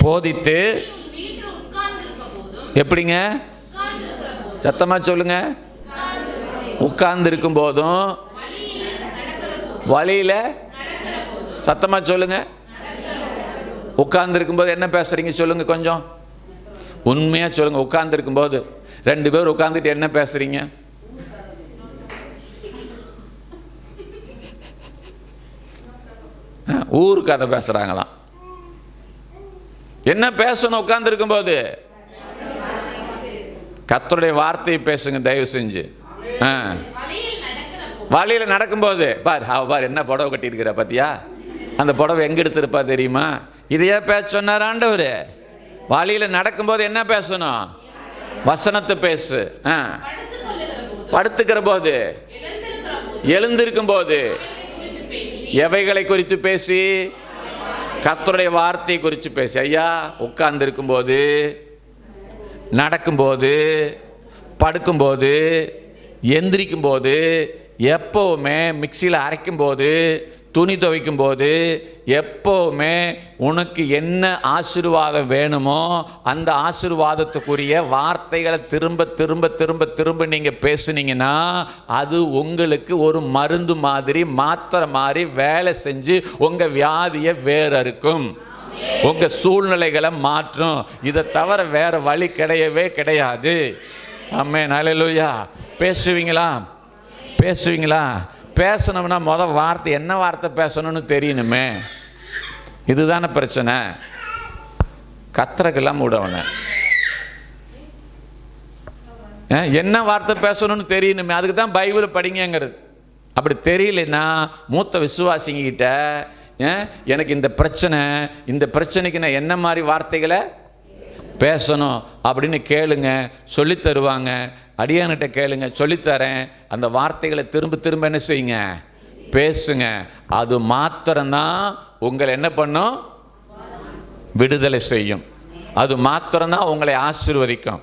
போதித்து எப்படிங்க? சத்தமாக சொல்லுங்க. உட்கார்ந்து இருக்கும் போதும் வழியில், சத்தமாக சொல்லுங்க. உட்கார்ந்து இருக்கும்போது என்ன பேசுறீங்க சொல்லுங்க, கொஞ்சம் உண்மையாக சொல்லுங்க. உட்கார்ந்து இருக்கும்போது 2 பேர் உட்கார்ந்துட்டு என்ன பேசுறீங்க? ஊரு கதை பேசுறாங்களாம். என்ன பேசணும் உட்கார்ந்து இருக்கும்போது? கர்த்தருடைய வார்த்தையை பேசுங்க தயவு செஞ்சு. வழியில் நடக்கும்போது பார் என்ன புடவை கட்டி இருக்கிற பாத்தியா, அந்த புடவை எங்க எடுத்திருப்பா தெரியுமா? இதையே பேச சொன்னார் ஆண்டவர். வழியில் நடக்கும்போது என்ன பேசணும்? வசனத்தை பேசு. படுத்துக்கிற போது, எழுந்திருக்கும் போது எவைகளை குறித்து பேசி? கர்த்தருடைய வார்த்தையை குறித்து பேசி. ஐயா, உட்கார்ந்து இருக்கும்போது, நடக்கும்போது, படுக்கும்போது, எந்திரிக்கும் போது, எப்போவுமே மிக்சியில் அரைக்கும் போது, துணி துவைக்கும் போது, எப்போவுமே உனக்கு என்ன ஆசீர்வாதம் வேணுமோ அந்த ஆசீர்வாதத்துக்குரிய வார்த்தைகளை திரும்ப திரும்ப திரும்ப திரும்ப நீங்கள் பேசுனீங்கன்னா அது உங்களுக்கு ஒரு மருந்து மாதிரி, மாத்திரை மாதிரி வேலை செஞ்சு உங்கள் வியாதியை வேற இருக்கும், உங்கள் சூழ்நிலைகளை மாற்றும். இதை தவிர வேற வழி கிடையவே கிடையாது. ஆமென், ஹல்லேலூயா. பேசுவீங்களா? பேசுவீங்களா? பேசணும்னா முதல் வார்த்தை என்ன வார்த்தை பேசணும்னு தெரியணுமே. இதுதானே பிரச்சனை. கத்தறக்கெல்லாம் விடவன என்ன வார்த்தை பேசணும்னு தெரியணுமே. அதுக்கு தான் பைபிளை படிங்கிறது. அப்படி தெரியலன்னா மூத்த விசுவாசிங்கிட்ட எனக்கு இந்த பிரச்சனை, இந்த பிரச்சனைக்கு நான் என்ன மாதிரி வார்த்தைகளை பேசணும் அப்படின்னு கேளுங்க, சொல்லித் தருவாங்க. அடியான்கிட்ட கேளுங்க, சொல்லித்தரேன். அந்த வார்த்தைகளை திரும்ப திரும்ப என்ன செய்யுங்க? பேசுங்க. அது மாத்திரம்தான் உங்களை என்ன பண்ணும்? விடுதலை செய்யும். அது மாத்திரம்தான் உங்களை ஆசீர்வதிக்கும்.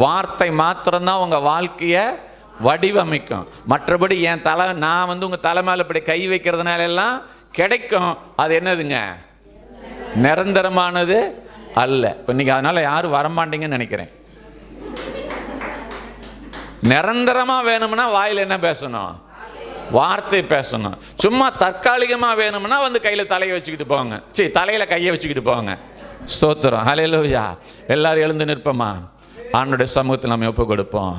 வார்த்தை மாத்திரம்தான் உங்கள் வாழ்க்கையை வடிவமைக்கும். மற்றபடி நான் உங்கள் தலை மேலே இப்படி கை வைக்கிறதுனால எல்லாம் கிடைக்கும். அது என்னதுங்க? நிரந்தரமானது அல்ல. இப்போ நீங்கள் அதனால் யாரும் வரமாட்டீங்கன்னு நினைக்கிறேன். நிரந்தரமாக வேணும்னா வாயில் என்ன பேசணும்? வார்த்தை பேசணும். சும்மா தற்காலிகமாக வேணும்னா கையில் தலையை வச்சுக்கிட்டு போங்க. சரி, தலையில் கையை வச்சுக்கிட்டு போங்க. ஸ்தோத்திரம், ஹல்லேலூயா. எல்லாரும் எழுந்து நிற்போமா? ஆண்டவருடைய சமூகத்தில் நம்ம ஒப்பு கொடுப்போம்.